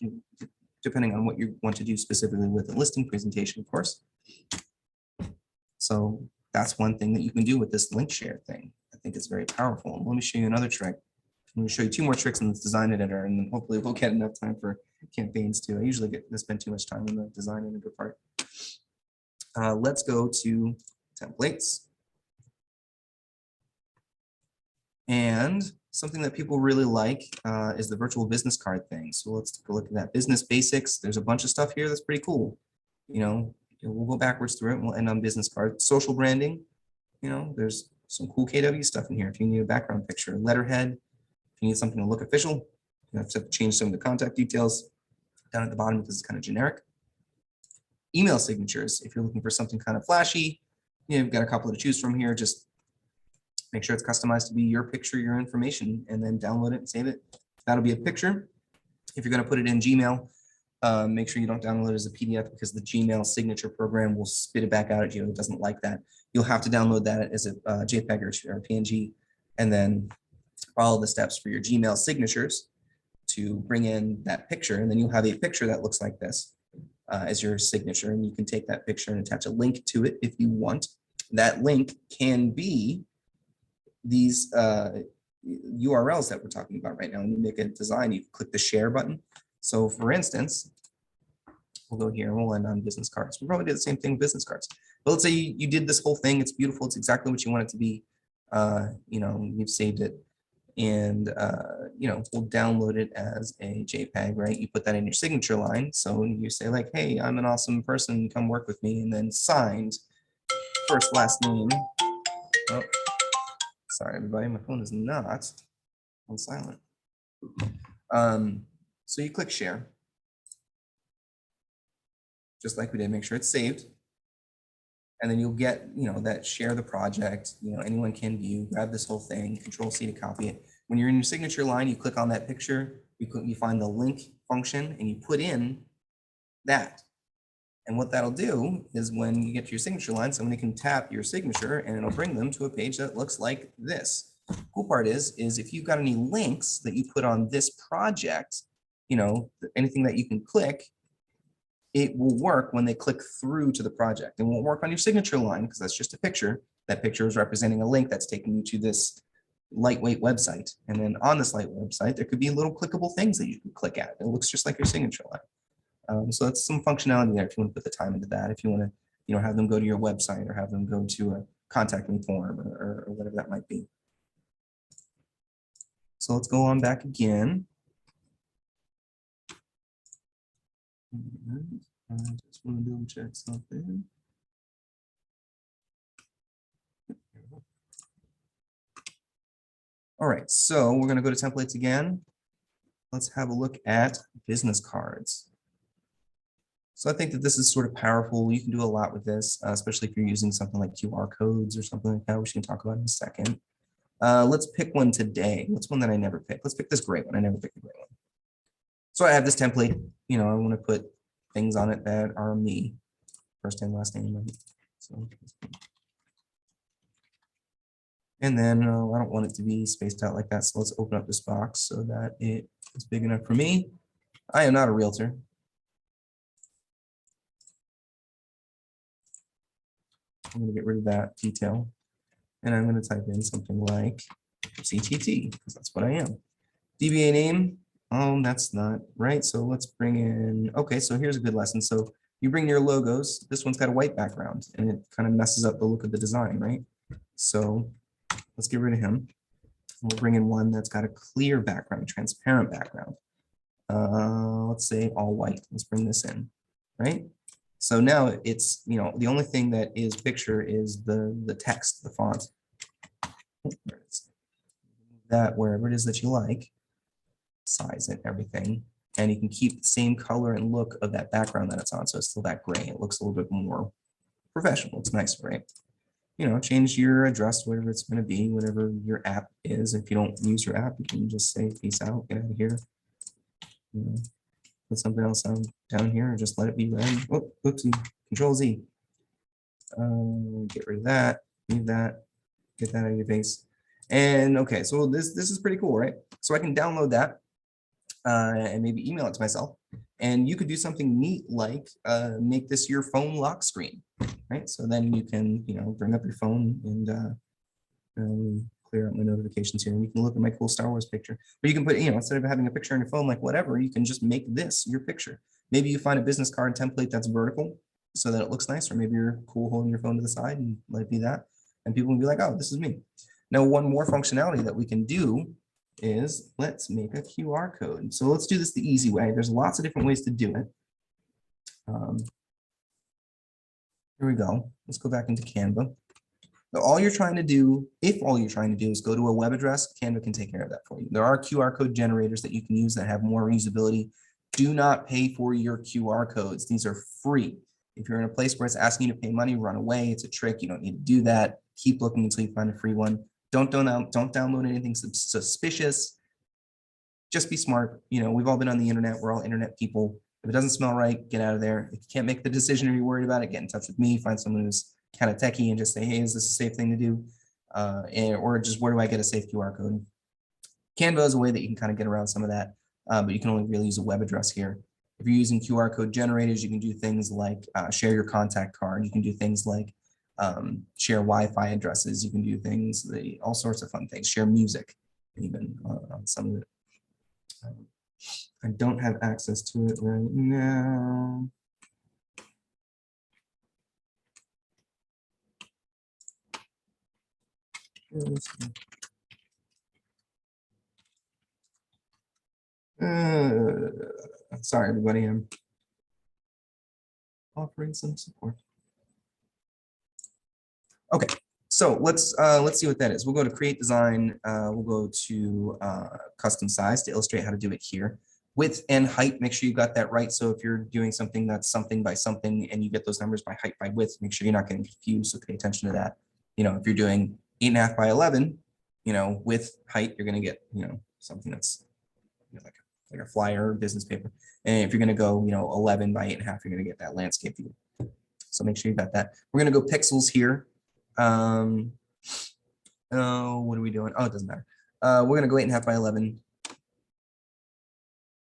depending on what you want to do specifically with a listing presentation, of course. So that's one thing that you can do with this link share thing. I think it's very powerful. Let me show you another trick. I'm going to show you two more tricks in this design editor, and then hopefully we'll get enough time for campaigns too. I usually get to spend too much time in the design editor part. Let's go to templates. And something that people really like is the virtual business card thing. So let's take a look at that. Business basics. There's a bunch of stuff here that's pretty cool. We'll go backwards through it and we'll end on business cards. Social branding. There's some cool KW stuff in here. If you need a background picture, letterhead. If you need something to look official, you have to change some of the contact details down at the bottom because it's kind of generic. Email signatures. If you're looking for something kind of flashy, you've got a couple to choose from here. Just make sure it's customized to be your picture, your information, and then download it and save it. That'll be a picture. If you're going to put it in Gmail, make sure you don't download it as a PDF because the Gmail signature program will spit it back out at you. It doesn't like that. You'll have to download that as a JPEG or PNG, and then follow the steps for your Gmail signatures to bring in that picture. And then you'll have a picture that looks like this as your signature. And you can take that picture and attach a link to it if you want. That link can be these URLs that we're talking about right now. When you make a design, you click the share button. So for instance, we'll go here and we'll end on business cards. We'll probably do the same thing with business cards. But let's say you did this whole thing. It's beautiful. It's exactly what you want it to be. You've saved it. And, we'll download it as a JPEG, right? You put that in your signature line. So you say like, hey, I'm an awesome person. Come work with me. And then signed, first, last name. Oh, sorry, everybody. My phone is not on silent. So you click share. Just like we did, make sure it's saved. And then you'll get, that share the project, anyone can view, grab this whole thing, Control C to copy it. When you're in your signature line, you click on that picture, you find the link function and you put in that. And what that'll do is when you get to your signature line, somebody can tap your signature and it'll bring them to a page that looks like this. Cool part is if you've got any links that you put on this project, anything that you can click, it will work when they click through to the project. It won't work on your signature line because that's just a picture. That picture is representing a link that's taking you to this lightweight website. And then on this lightweight website, there could be little clickable things that you can click at. It looks just like your signature line. So that's some functionality there if you want to put the time into that. If you want to, have them go to your website or have them go to a contact me form or whatever that might be. So let's go on back again. And I just want to double check something. All right, so we're going to go to templates again. Let's have a look at business cards. So I think that this is sort of powerful. You can do a lot with this, especially if you're using something like QR codes or something like that, which we can talk about in a second. Let's pick one today. What's one that I never picked? Let's pick this gray one. I never picked the gray one. So I have this template. I want to put things on it that are me, first and last name. Right? So, and then I don't want it to be spaced out like that. So let's open up this box so that it is big enough for me. I am not a realtor. I'm going to get rid of that detail. And I'm going to type in something like CTT, because that's what I am. DBA name, that's not right. So let's bring in, okay, so here's a good lesson. So you bring your logos. This one's got a white background, and it kind of messes up the look of the design, right? So let's get rid of him. We'll bring in one that's got a clear background, transparent background. Let's say all white. Let's bring this in, right? So now it's, the only thing that is picture is the text, the font. That wherever it is that you like, size it, everything. And you can keep the same color and look of that background that it's on. So it's still that gray. It looks a little bit more professional. It's nice, right? Change your address, whatever it's going to be, whatever your app is. If you don't use your app, you can just say peace out, get out of here. Put something else down here and just let it be red. Oh, oopsie, Control Z. Get rid of that, leave that, get that out of your face. And okay, so this is pretty cool, right? So I can download that and maybe email it to myself. And you could do something neat like make this your phone lock screen, right? So then you can, bring up your phone and clear out my notifications here. And you can look at my cool Star Wars picture. But you can put, instead of having a picture on your phone, like whatever, you can just make this your picture. Maybe you find a business card template that's vertical so that it looks nice, or maybe you're cool holding your phone to the side and let it be that. And people will be like, oh, this is me. Now, one more functionality that we can do is let's make a QR code. So let's do this the easy way. There's lots of different ways to do it. Here we go. Let's go back into Canva. So all you're trying to do, if all you're trying to do is go to a web address, Canva can take care of that for you. There are QR code generators that you can use that have more usability. Do not pay for your QR codes. These are free. If you're in a place where it's asking you to pay money, run away. It's a trick. You don't need to do that. Keep looking until you find a free one. Don't download anything suspicious. Just be smart. We've all been on the internet. We're all internet people. If it doesn't smell right, get out of there. If you can't make the decision or you're worried about it, get in touch with me. Find someone who's kind of techie and just say, hey, is this a safe thing to do? Or just where do I get a safe QR code? Canva is a way that you can kind of get around some of that, but you can only really use a web address here. If you're using QR code generators, you can do things like share your contact card. You can do things like share Wi-Fi addresses. You can do things, all sorts of fun things. Share music, even on some of it. I don't have access to it right now. Sorry, everybody. I'm offering some support. Okay, so let's see what that is. We'll go to create design. We'll go to custom size to illustrate how to do it here. Width and height, make sure you got that right. So if you're doing something that's something by something and you get those numbers by height by width, make sure you're not getting confused. So pay attention to that. If you're doing 8.5 by 11, with height, you're going to get, something that's like a flyer or business paper. And if you're going to go, 11 by 8.5, you're going to get that landscape view. So make sure you got that. We're going to go pixels here. Oh, what are we doing? Oh, it doesn't matter. We're going to go 8.5 by 11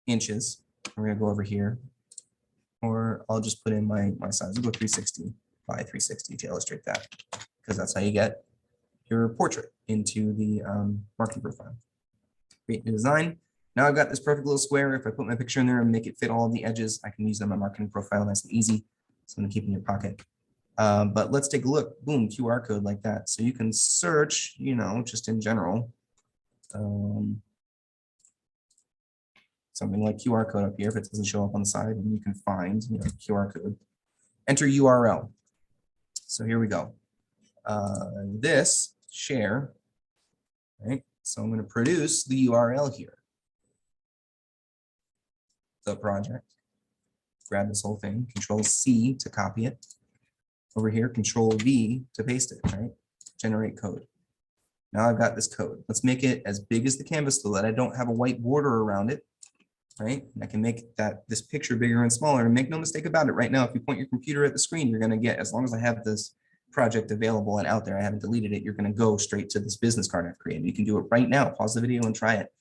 inches. We're going to go over here, or I'll just put in my size. We'll go 360 by 360 to illustrate that, because that's how you get your portrait into the marketing profile. Create the design. Now I've got this perfect little square. If I put my picture in there and make it fit all of the edges, I can use them on my marketing profile nice and easy. Something to keep in your pocket. But let's take a look. Boom, QR code like that. So you can search, you know, just in general. Something like QR code up here, if it doesn't show up on the side, and you can find, you know, QR code. Enter URL. So here we go. This share, right? So I'm going to produce the URL here. The project. Grab this whole thing. Control C to copy it. Over here, Control V to paste it. Right? Generate code. Now I've got this code. Let's make it as big as the canvas so that I don't have a white border around it. Right? And I can make this picture bigger and smaller. And make no mistake about it. Right now, if you point your computer at the screen, you're going to get, as long as I have this project available and out there, I haven't deleted it, you're going to go straight to this business card I've created. You can do it right now. Pause the video and try it.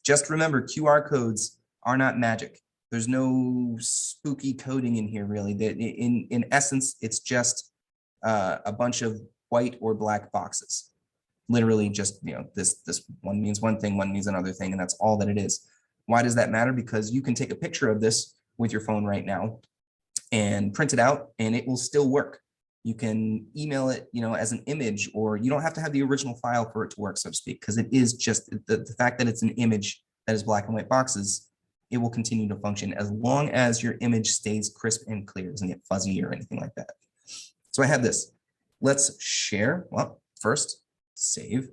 Just remember, QR codes are not magic. There's no spooky coding in here, really. In essence, it's just a bunch of white or black boxes. Literally just, you know, this one means one thing, one means another thing, and that's all that it is. Why does that matter? Because you can take a picture of this with your phone right now and print it out, and it will still work. You can email it, you know, as an image, or you don't have to have the original file for it to work, so to speak, because it is just the fact that it's an image that is black and white boxes. It will continue to function as long as your image stays crisp and clear, doesn't get fuzzy or anything like that. So I have this. Let's share. Well, first, save,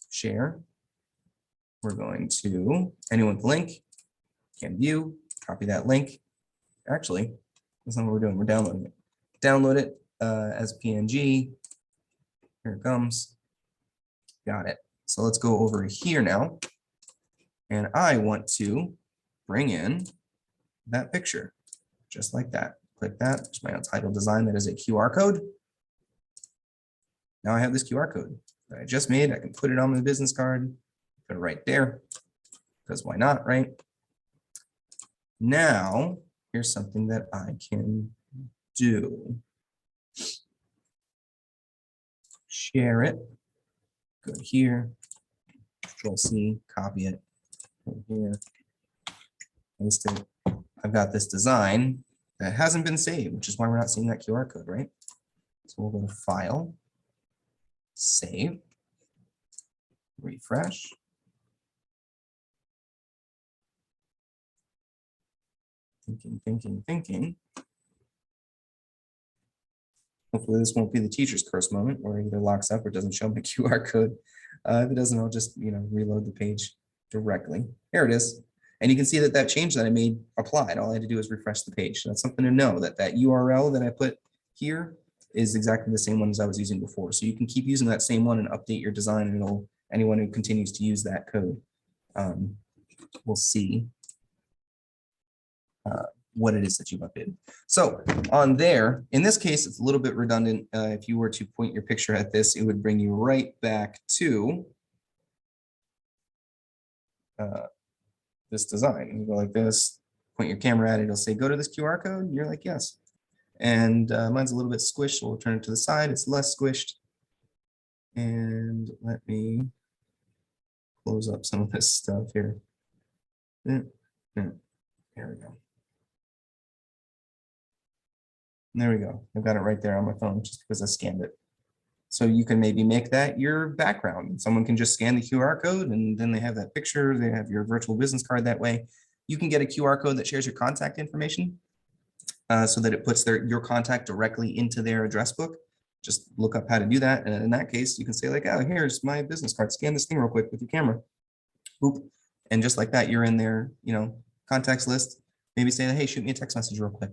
share. We're going to anyone with link, can view, copy that link. Actually, that's not what we're doing. We're downloading it. Download it as PNG. Here it comes. Got it. So let's go over here now. And I want to bring in that picture, just like that. Click that. There's my title design. That is a QR code. Now I have this QR code that I just made. I can put it on my business card. Put it right there, because why not, right? Now, here's something that I can do. Share it. Go here. Control C, copy it. Go here. Paste it. I've got this design that hasn't been saved, which is why we're not seeing that QR code, right? So we'll go to File, Save, Refresh. Thinking. Hopefully this won't be the teacher's curse moment where it either locks up or doesn't show my QR code. If it doesn't, I'll just, you know, reload the page directly. There it is. And you can see that change that I made applied. All I had to do is refresh the page. So that's something to know, that URL that I put here is exactly the same one as I was using before. So you can keep using that same one and update your design, and anyone who continues to use that code will see what it is that you've updated. So on there, in this case, it's a little bit redundant. If you were to point your picture at this, it would bring you right back to this design. You go like this, point your camera at it, it'll say, go to this QR code. And you're like, yes. And mine's a little bit squished, so we'll turn it to the side. It's less squished. And let me close up some of this stuff here. There we go. There we go. I've got it right there on my phone just because I scanned it. So you can maybe make that your background. Someone can just scan the QR code and then they have that picture. They have your virtual business card that way. You can get a QR code that shares your contact information so that it puts your contact directly into their address book. Just look up how to do that. And in that case, you can say like, oh, here's my business card. Scan this thing real quick with your camera. Boop. And just like that, you're in their, you know, contacts list. Maybe say, hey, shoot me a text message real quick.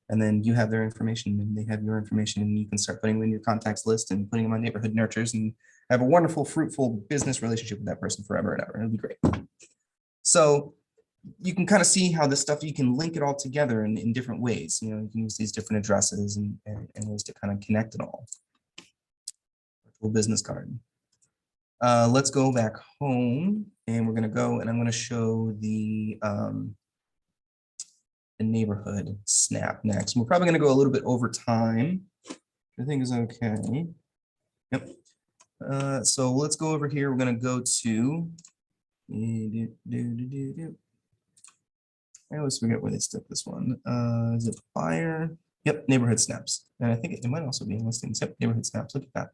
And then you have their information and they have your information, and you can start putting them in your contacts list and putting them on neighborhood nurtures and have a wonderful, fruitful business relationship with that person forever and ever. It'll be great. So you can kind of see how this stuff, you can link it all together in different ways. You know, you can use these different addresses and ways to kind of connect it all. Virtual business card. Let's go back home, and we're going to go and I'm going to show the neighborhood snap next. We're probably going to go a little bit over time. I think is okay. Yep. So let's go over here. We're going to go to, I always forget where they stick this one. Is it fire? Yep, neighborhood snaps. And I think it might also be in listings. Yep, neighborhood snaps. Look at that.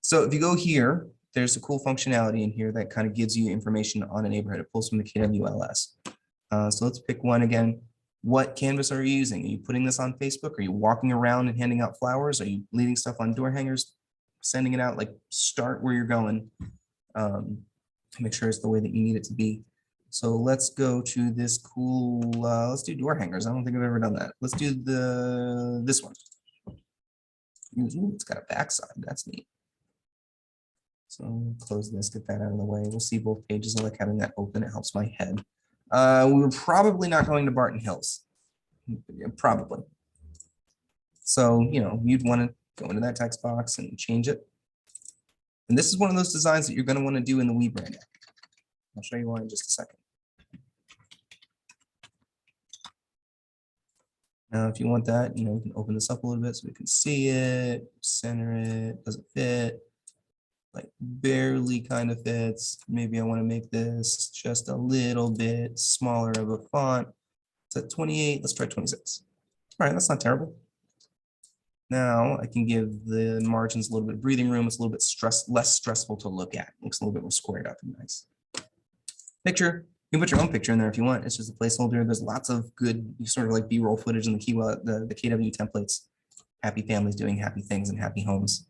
So if you go here, there's a cool functionality in here that kind of gives you information on a neighborhood. It pulls from the KWLS. So let's pick one again. What canvas are you using? Are you putting this on Facebook? Are you walking around and handing out flowers? Are you leaving stuff on door hangers, sending it out? Like, start where you're going. Make sure it's the way that you need it to be. So let's go to this cool, let's do door hangers. I don't think I've ever done that. Let's do this one. Ooh, it's got a backside. That's neat. So close this, get that out of the way. We'll see both pages. I like having that open. It helps my head. We were probably not going to Barton Hills. Probably. So, you know, you'd want to go into that text box and change it. And this is one of those designs that you're going to want to do in the WeBrand app. I'll show you why in just a second. Now, if you want that, you know, we can open this up a little bit so we can see it, center it, does it fit? Like barely kind of fits. Maybe I want to make this just a little bit smaller of a font. It's at 28, let's try 26. All right, that's not terrible. Now I can give the margins a little bit of breathing room. It's a little bit less stressful to look at. Looks a little bit more squared up and nice. Picture, you can put your own picture in there if you want. It's just a placeholder. There's lots of good sort of like B-roll footage in the KW templates. Happy families doing happy things and happy homes.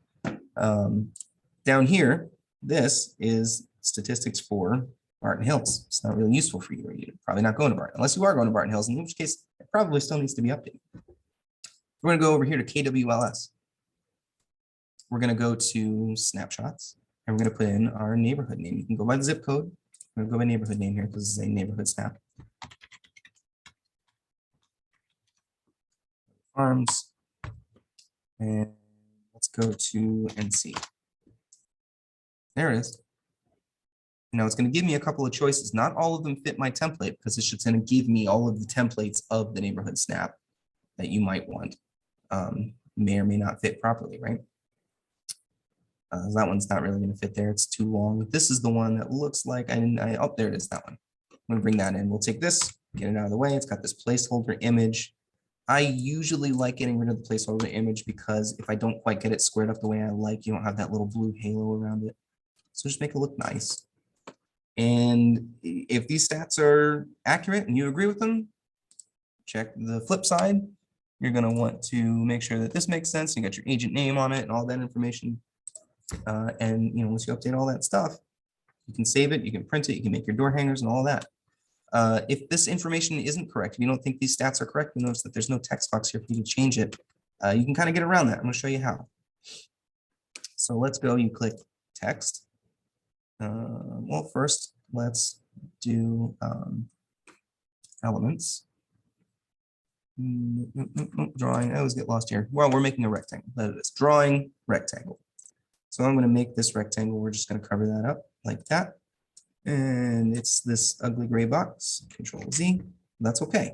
Down here, this is statistics for Barton Hills. It's not really useful for you. You're probably not going to Barton, unless you are going to Barton Hills, in which case it probably still needs to be updated. We're going to go over here to KWLS. We're going to go to snapshots, and we're going to put in our neighborhood name. You can go by the zip code. I'm going to go by neighborhood name here because this is a neighborhood snap. Farms. And let's go to NC. There it is. Now it's going to give me a couple of choices. Not all of them fit my template because it's just going to give me all of the templates of the neighborhood snap that you might want. May or may not fit properly, right? That one's not really going to fit there. It's too long. This is the one that looks like oh, there it is, that one. I'm going to bring that in. We'll take this, get it out of the way. It's got this placeholder image. I usually like getting rid of the placeholder image because if I don't quite get it squared up the way I like, you don't have that little blue halo around it. So just make it look nice. And if these stats are accurate and you agree with them, check the flip side. You're going to want to make sure that this makes sense. You got your agent name on it and all that information. And you know, once you update all that stuff, you can save it, you can print it, you can make your door hangers and all that. If this information isn't correct, if you don't think these stats are correct, you notice that there's no text box here for you to change it. You can kind of get around that. I'm going to show you how. So let's go. You click text. Well, first, let's do elements. Drawing, I always get lost here. Well, we're making a rectangle. That is drawing rectangle. So I'm going to make this rectangle. We're just going to cover that up like that. And it's this ugly gray box. Control Z. That's okay.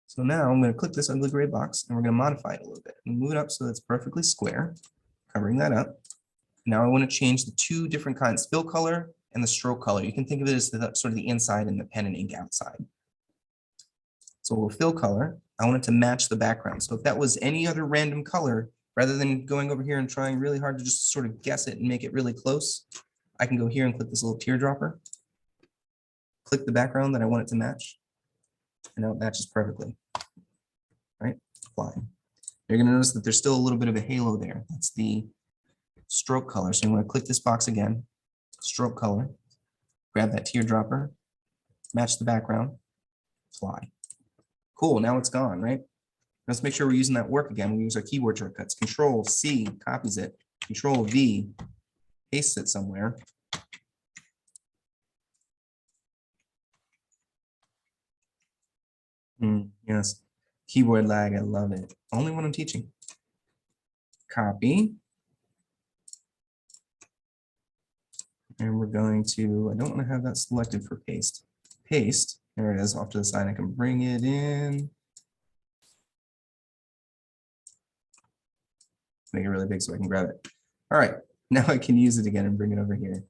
So now I'm going to click this ugly gray box and we're going to modify it a little bit and move it up so it's perfectly square, covering that up. Now I want to change the two different kinds, fill color and the stroke color. You can think of it as the, sort of the inside and the pen and ink outside. So we'll fill color. I want it to match the background. So if that was any other random color, rather than going over here and trying really hard to just sort of guess it and make it really close, I can go here and click this little teardropper, click the background that I want it to match, and now it matches perfectly. Right? Apply. You're going to notice that there's still a little bit of a halo there. That's the stroke color. So you want to click this box again, stroke color, grab that teardropper, match the background, apply. Cool, now it's gone, right? Let's make sure we're using that work again. We use our keyboard shortcuts. Control C copies it, Control V pastes it somewhere. Yes, keyboard lag, I love it. Only when I'm teaching. Copy. And we're going to, I don't want to have that selected for paste. Paste, there it is off to the side. I can bring it in. Make it really big so I can grab it. All right, now I can use it again and bring it over here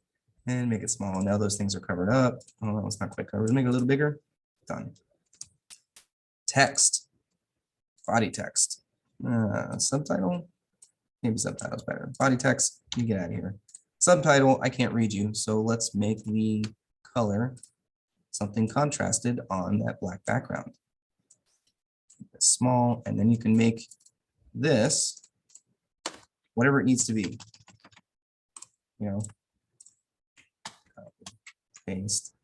and make it small. Now those things are covered up. Oh, that one's not quite covered. Make it a little bigger. Done. Text, body text, subtitle, maybe subtitle's better. Body text, you get out of here. Subtitle, I can't read you, so let's make the color something contrasted on that black background. It's small, and then you can make this whatever it needs to be. You know, paste,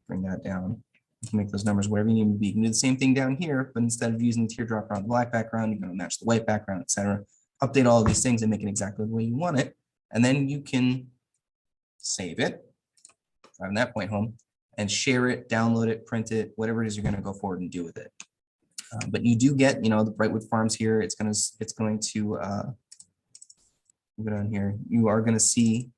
bring that down. You can make those numbers whatever you need to be. You can do the same thing down here, but instead of using the teardrop around the black background, you're going to match the white background, etc. Update all of these things and make it exactly the way you want it. And then you can save it, driving that point home, and share it, download it, print it, whatever it is you're going to go forward and do with it. But you do get, you know, the Brightwood Farms here. It's going to move it on here. You are going to see,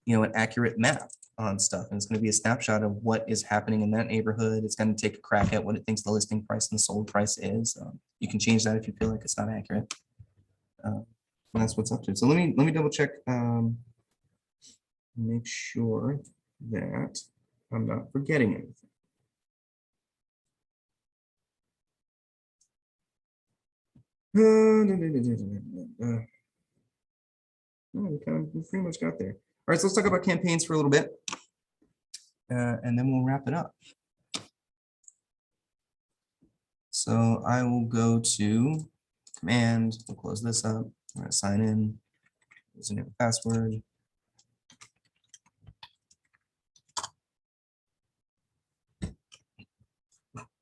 you know, an accurate map on stuff, and it's going to be a snapshot of what is happening in that neighborhood. It's going to take a crack at what it thinks the listing price and the sold price is. You can change that if you feel like it's not accurate. And that's what's up to. So let me double check. Make sure that I'm not forgetting anything. We pretty much got there. All right, so let's talk about campaigns for a little bit, and then we'll wrap it up. So I will go to command, we'll close this up. I'm going to sign in, username and password.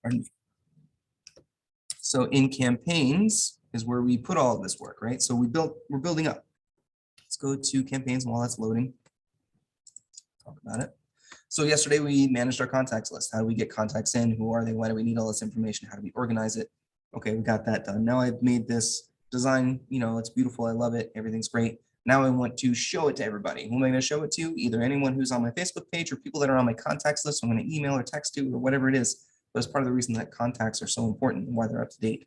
Pardon me. So in campaigns is where we put all of this work, right? So we're building up. Let's go to campaigns while that's loading. Talk about it. So yesterday we managed our contacts list. How do we get contacts in? Who are they? Why do we need all this information? How do we organize it? Okay, we got that done. Now I've made this design, you know, it's beautiful. I love it. Everything's great. Now I want to show it to everybody. Who am I going to show it to? Either anyone who's on my Facebook page or people that are on my contacts list. I'm going to email or text to or whatever it is. But it's part of the reason that contacts are so important and why they're up to date.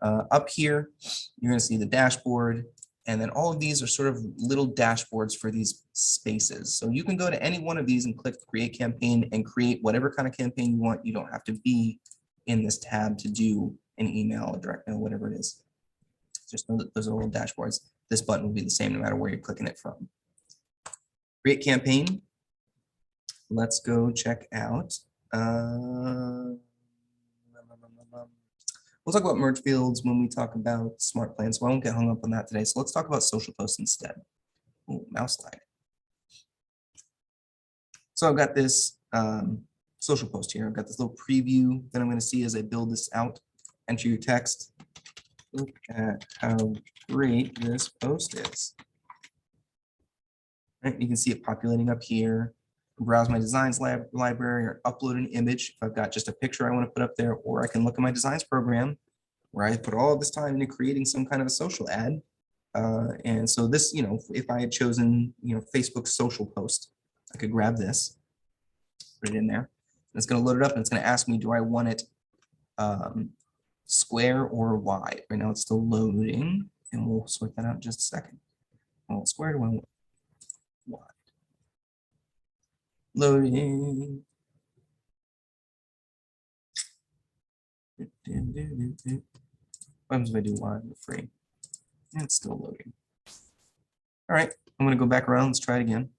Up here, you're going to see the dashboard. And then all of these are sort of little dashboards for these spaces. So you can go to any one of these and click create campaign and create whatever kind of campaign you want. You don't have to be in this tab to do an email, a direct mail, whatever it is. Just know that those are little dashboards. This button will be the same no matter where you're clicking it from. Create campaign. Let's go check out. We'll talk about merge fields when we talk about smart plans, so I won't get hung up on that today. So let's talk about social posts instead. Ooh, mouse slide. So I've got this social post here. I've got this little preview that I'm going to see as I build this out. Enter your text. Look at how great this post is. Right, you can see it populating up here. Browse my designs library or upload an image if I've got just a picture I want to put up there, or I can look at my designs program where I put all this time into creating some kind of a social ad. And so this, you know, if I had chosen, you know, Facebook social post, I could grab this, put it in there, and it's going to load it up and it's going to ask me, do I want it square or wide? Right now it's still loading, and we'll sort that out in just a second. Well, square, do I want wide? Loading. What happens if I do wide for free? And it's still loading. All right, I'm going to go back around. Let's try it again.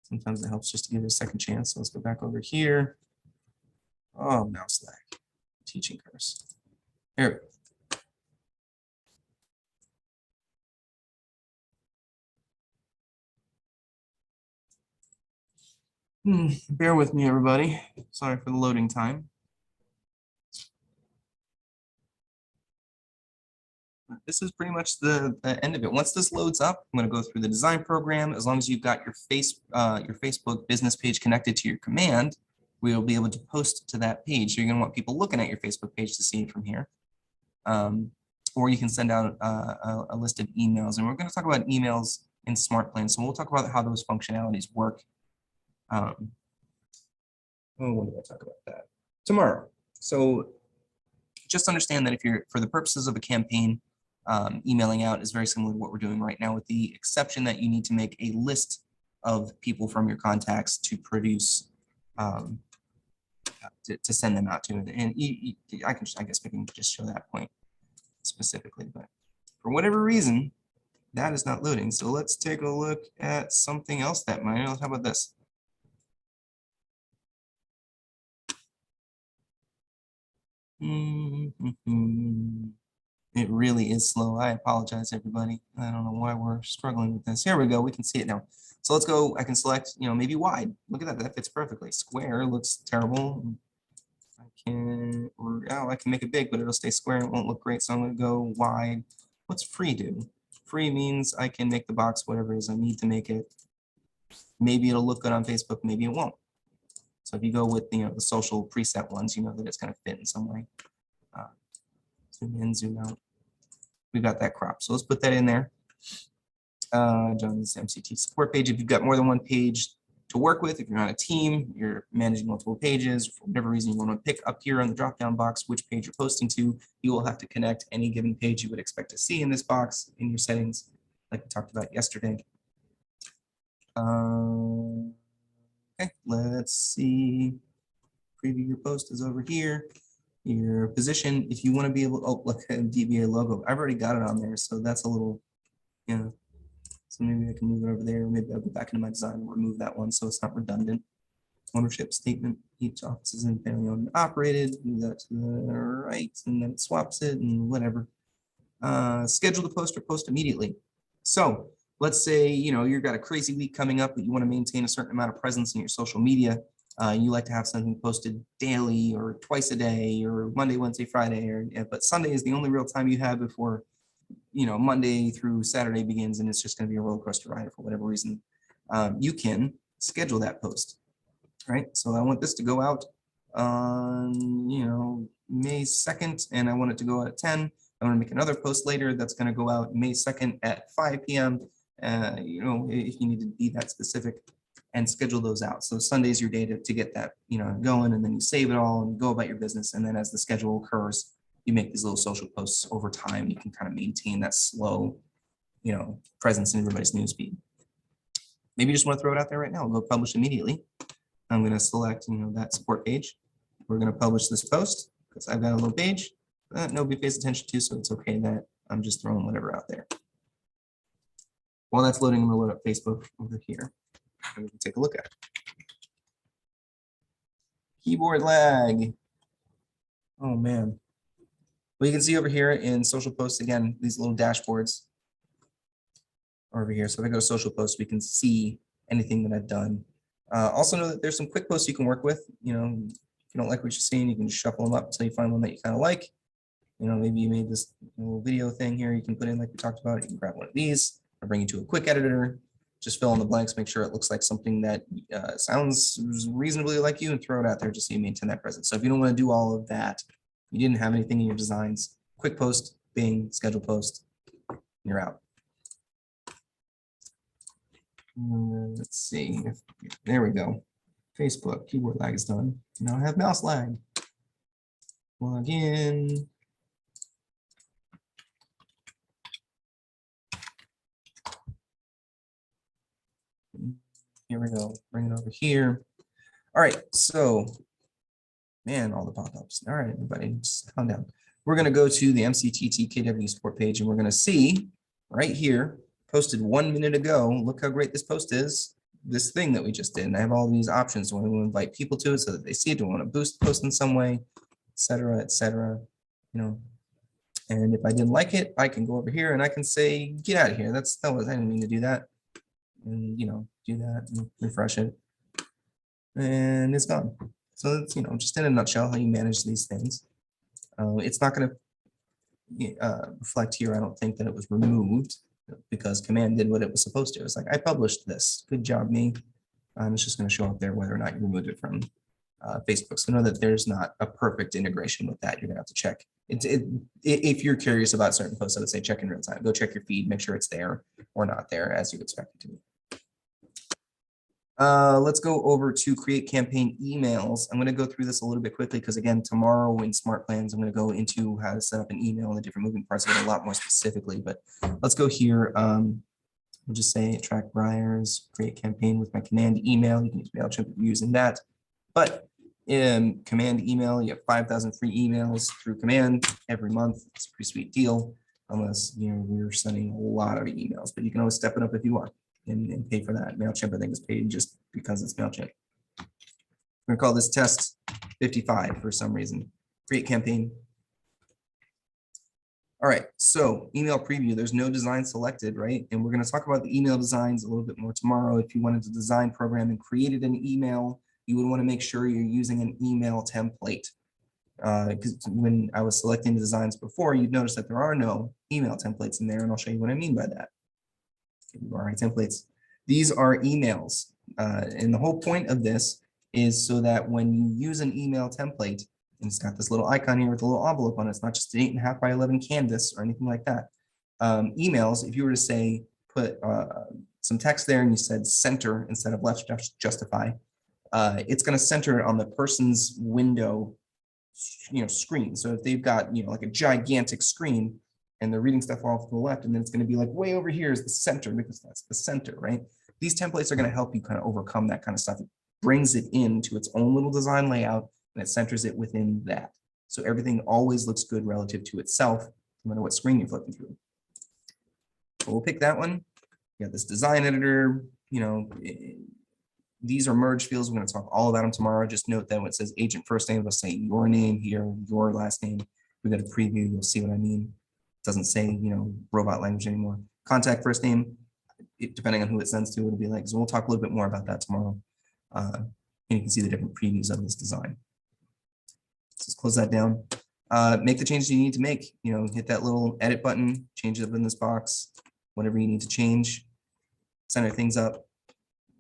Sometimes it helps just to give it a second chance. So let's go back over here. Oh, mouse lag. Teaching curse. There we go. Bear with me, everybody. Sorry for the loading time. This is pretty much the end of it. Once this loads up, I'm going to go through the design program. As long as you've got your Facebook business page connected to your command, we'll be able to post to that page. So you're going to want people looking at your Facebook page to see it from here. Or you can send out a list of emails. And we're going to talk about emails in Smart Plan. So we'll talk about how those functionalities work. When did I talk about that? Tomorrow. So just understand that if you're, for the purposes of a campaign, emailing out is very similar to what we're doing right now, with the exception that you need to make a list of people from your contacts to produce, to send them out to. And I guess we can just show that point specifically, but for whatever reason, that is not loading. So let's take a look at something else that might. How about this? It really is slow. I apologize, everybody. I don't know why we're struggling with this. Here we go. We can see it now. So let's go. I can select, maybe wide. Look at that. That fits perfectly. Square looks terrible. I can, I can make it big, but it'll stay square. It won't look great. So I'm going to go wide. What's free do? Free means I can make the box whatever it is I need to make it. Maybe it'll look good on Facebook. Maybe it won't. So if you go with the social preset ones, you know that it's going to fit in some way. Zoom in, zoom out. We've got that crop. So let's put that in there. John's MCT support page. If you've got more than one page to work with, if you're on a team, you're managing multiple pages, for whatever reason you want to pick up here on the drop-down box which page you're posting to, you will have to connect any given page you would expect to see in this box in your settings, like we talked about yesterday. Okay, let's see. Preview your post is over here. Your position, if you want to be able, oh, look at DBA logo. I've already got it on there, so that's a little, so maybe I can move it over there. Maybe I'll go back into my design and remove that one so it's not redundant. Ownership statement, each office is independently owned and operated. Move that to the right, and then it swaps it and whatever. Schedule the post or post immediately. So let's say, you've got a crazy week coming up, but you want to maintain a certain amount of presence in your social media. You like to have something posted daily or twice a day or Monday, Wednesday, Friday, but Sunday is the only real time you have before, Monday through Saturday begins, and it's just going to be a roller coaster ride for whatever reason. You can schedule that post, right? So I want this to go out on, May 2nd, and I want it to go out at 10. I want to make another post later that's going to go out May 2nd at 5 p.m. If you need to be that specific, and schedule those out. So Sunday's your day to get that, going, and then you save it all and go about your business. And then as the schedule occurs, you make these little social posts over time. You can kind of maintain that slow, presence in everybody's newsfeed. Maybe you just want to throw it out there right now. Go publish immediately. I'm going to select, that support page. We're going to publish this post because I've got a little page that nobody pays attention to, so it's okay that I'm just throwing whatever out there. While that's loading, I'm going to load up Facebook over here. And we can take a look at it. Keyboard lag. Oh man. Well, you can see over here in social posts, again, these little dashboards over here. So if I go to social posts, we can see anything that I've done. Also know that there's some quick posts you can work with. If you don't like what you're seeing, you can just shuffle them up until you find one that you kind of like. Maybe you made this little video thing here you can put in like we talked about. You can grab one of these or bring it to a quick editor. Just fill in the blanks, make sure it looks like something that sounds reasonably like you, and throw it out there just so you maintain that presence. So if you don't want to do all of that, you didn't have anything in your designs, quick post, bing, schedule post, you're out. Let's see. There we go. Facebook, keyboard lag is done. Now I have mouse lag. Log in. Here we go. Bring it over here. All right. So, man, all the pop-ups. All right, everybody, just calm down. We're going to go to the MCTT KW support page, and we're going to see right here, posted 1 minute ago. Look how great this post is. This thing that we just did. And I have all these options. So I want to invite people to it so that they see it. Do I want to boost the post in some way, et cetera, et cetera. And if I didn't like it, I can go over here and I can say, get out of here. I didn't mean to do that. And do that and refresh it. And it's gone. So it's, just in a nutshell, how you manage these things. It's not going to reflect here. I don't think that it was removed because command did what it was supposed to. It's like, I published this. Good job, me. It's just going to show up there whether or not you removed it from Facebook. So know that there's not a perfect integration with that. You're going to have to check. If you're curious about certain posts, I would say check in real time. Go check your feed, make sure it's there or not there as you expect it to be. Let's go over to create campaign emails. I'm going to go through this a little bit quickly because again, tomorrow in Smart Plans, I'm going to go into how to set up an email and the different moving parts of it a lot more specifically. But let's go here. We'll just say attract buyers, create campaign with my command email. You can use MailChimp if you're using that. But in command email, you have 5,000 free emails through command every month. It's a pretty sweet deal, unless we're sending a lot of emails, but you can always step it up if you want. And pay for that. MailChimp, I think, is paid just because it's MailChimp. We're going to call this test 55 for some reason. Create campaign. All right, so email preview. There's no design selected, right? And we're going to talk about the email designs a little bit more tomorrow. If you wanted to design, program, and created an email, you would want to make sure you're using an email template. Because when I was selecting the designs before, you'd notice that there are no email templates in there, and I'll show you what I mean by that. All right, templates. These are emails. And the whole point of this is so that when you use an email template, and it's got this little icon here with a little envelope on it, it's not just an 8.5 by 11 canvas or anything like that. Emails, if you were to say, put some text there and you said center instead of left justify, it's going to center it on the person's window, screen. So if they've got, like a gigantic screen, and they're reading stuff off to the left, and then it's going to be like way over here is the center because that's the center, right? These templates are going to help you kind of overcome that kind of stuff. It brings it into its own little design layout, and it centers it within that. So everything always looks good relative to itself, no matter what screen you're flipping through. So we'll pick that one. You got this design editor, these are merge fields. We're going to talk all about them tomorrow. Just note that when it says agent first name, it'll say your name here, your last name. We got a preview, you'll see what I mean. Doesn't say, robot language anymore. Contact first name, depending on who it sends to, it'll be like, so we'll talk a little bit more about that tomorrow. And you can see the different previews of this design. Let's close that down. Make the changes you need to make, hit that little edit button, change it up in this box, whatever you need to change, center things up.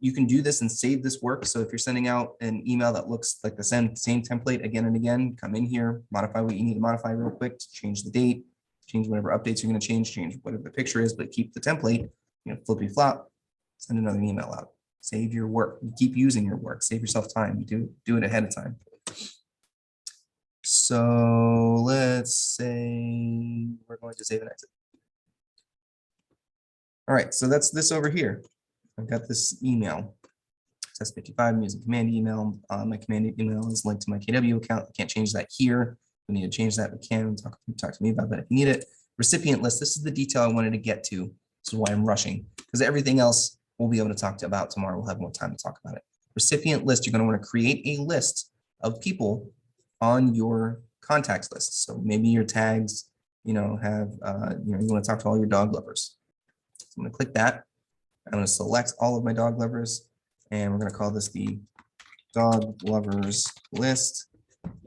You can do this and save this work. So if you're sending out an email that looks like the same template again and again, come in here, modify what you need to modify real quick, change the date, change whatever updates you're going to change whatever the picture is, but keep the template, flippy flop, send another email out, save your work, keep using your work, save yourself time, do it ahead of time. So let's say we're going to save and exit. All right, so that's this over here. I've got this email, test 55, I'm using command email. My command email is linked to my KW account. I can't change that here. We need to change that. We can talk to me about that if you need it. Recipient list. This is the detail I wanted to get to. This is why I'm rushing, because everything else we'll be able to talk about tomorrow. We'll have more time to talk about it. Recipient list. You're going to want to create a list of people on your contacts list. So maybe your tags, have, you want to talk to all your dog lovers. So I'm going to click that. I'm going to select all of my dog lovers, and we're going to call this the dog lovers list,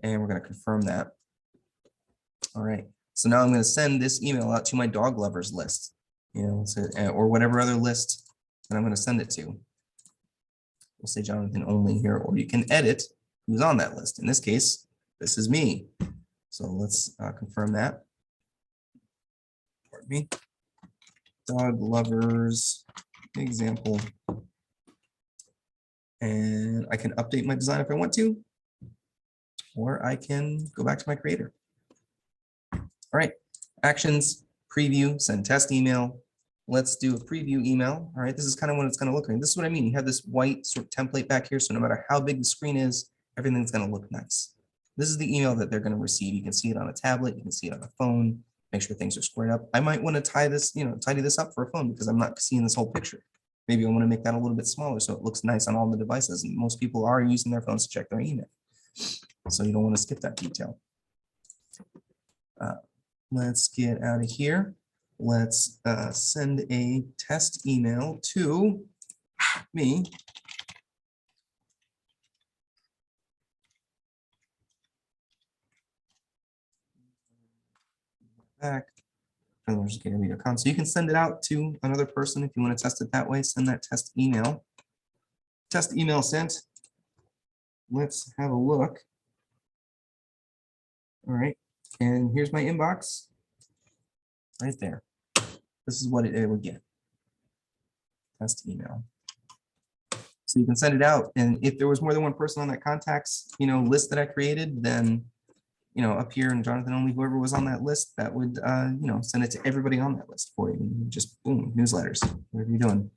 and we're going to confirm that. All right, so now I'm going to send this email out to my dog lovers list, or whatever other list that I'm going to send it to. We'll say Jonathan only here, or you can edit who's on that list. In this case, this is me. So let's confirm that. Pardon me. Dog lovers example. And I can update my design if I want to, or I can go back to my creator. All right, actions, preview, send test email. Let's do a preview email. All right, this is kind of what it's going to look like. This is what I mean. You have this white sort of template back here, so no matter how big the screen is, everything's going to look nice. This is the email that they're going to receive. You can see it on a tablet, you can see it on a phone. Make sure things are squared up. I might want to tidy this up for a phone because I'm not seeing this whole picture. Maybe I want to make that a little bit smaller so it looks nice on all the devices. And most people are using their phones to check their email. So you don't want to skip that detail. Let's get out of here. Let's send a test email to me. Back. Just get your account. So you can send it out to another person if you want to test it that way. Send that test email. Test email sent. Let's have a look. All right, and here's my inbox right there. This is what it would get. Test email. So you can send it out. And if there was more than one person on that contacts, list that I created, then, up here and Jonathan, only whoever was on that list, that would, send it to everybody on that list for you. And just boom, newsletters, whatever you're doing.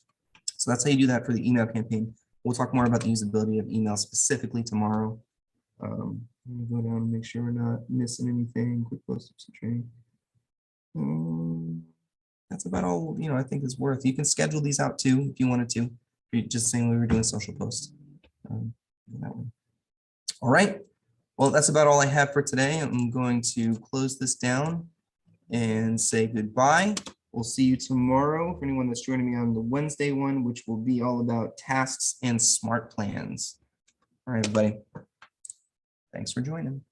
So that's how you do that for the email campaign. We'll talk more about the usability of email specifically tomorrow. Let me go down and make sure we're not missing anything. Quick post training. That's about all, I think is worth. You can schedule these out too if you wanted to. You're just saying we were doing social posts. That one. All right. Well, that's about all I have for today. I'm going to close this down and say goodbye. We'll see you tomorrow for anyone that's joining me on the Wednesday one, which will be all about tasks and smart plans. All right, everybody. Thanks for joining.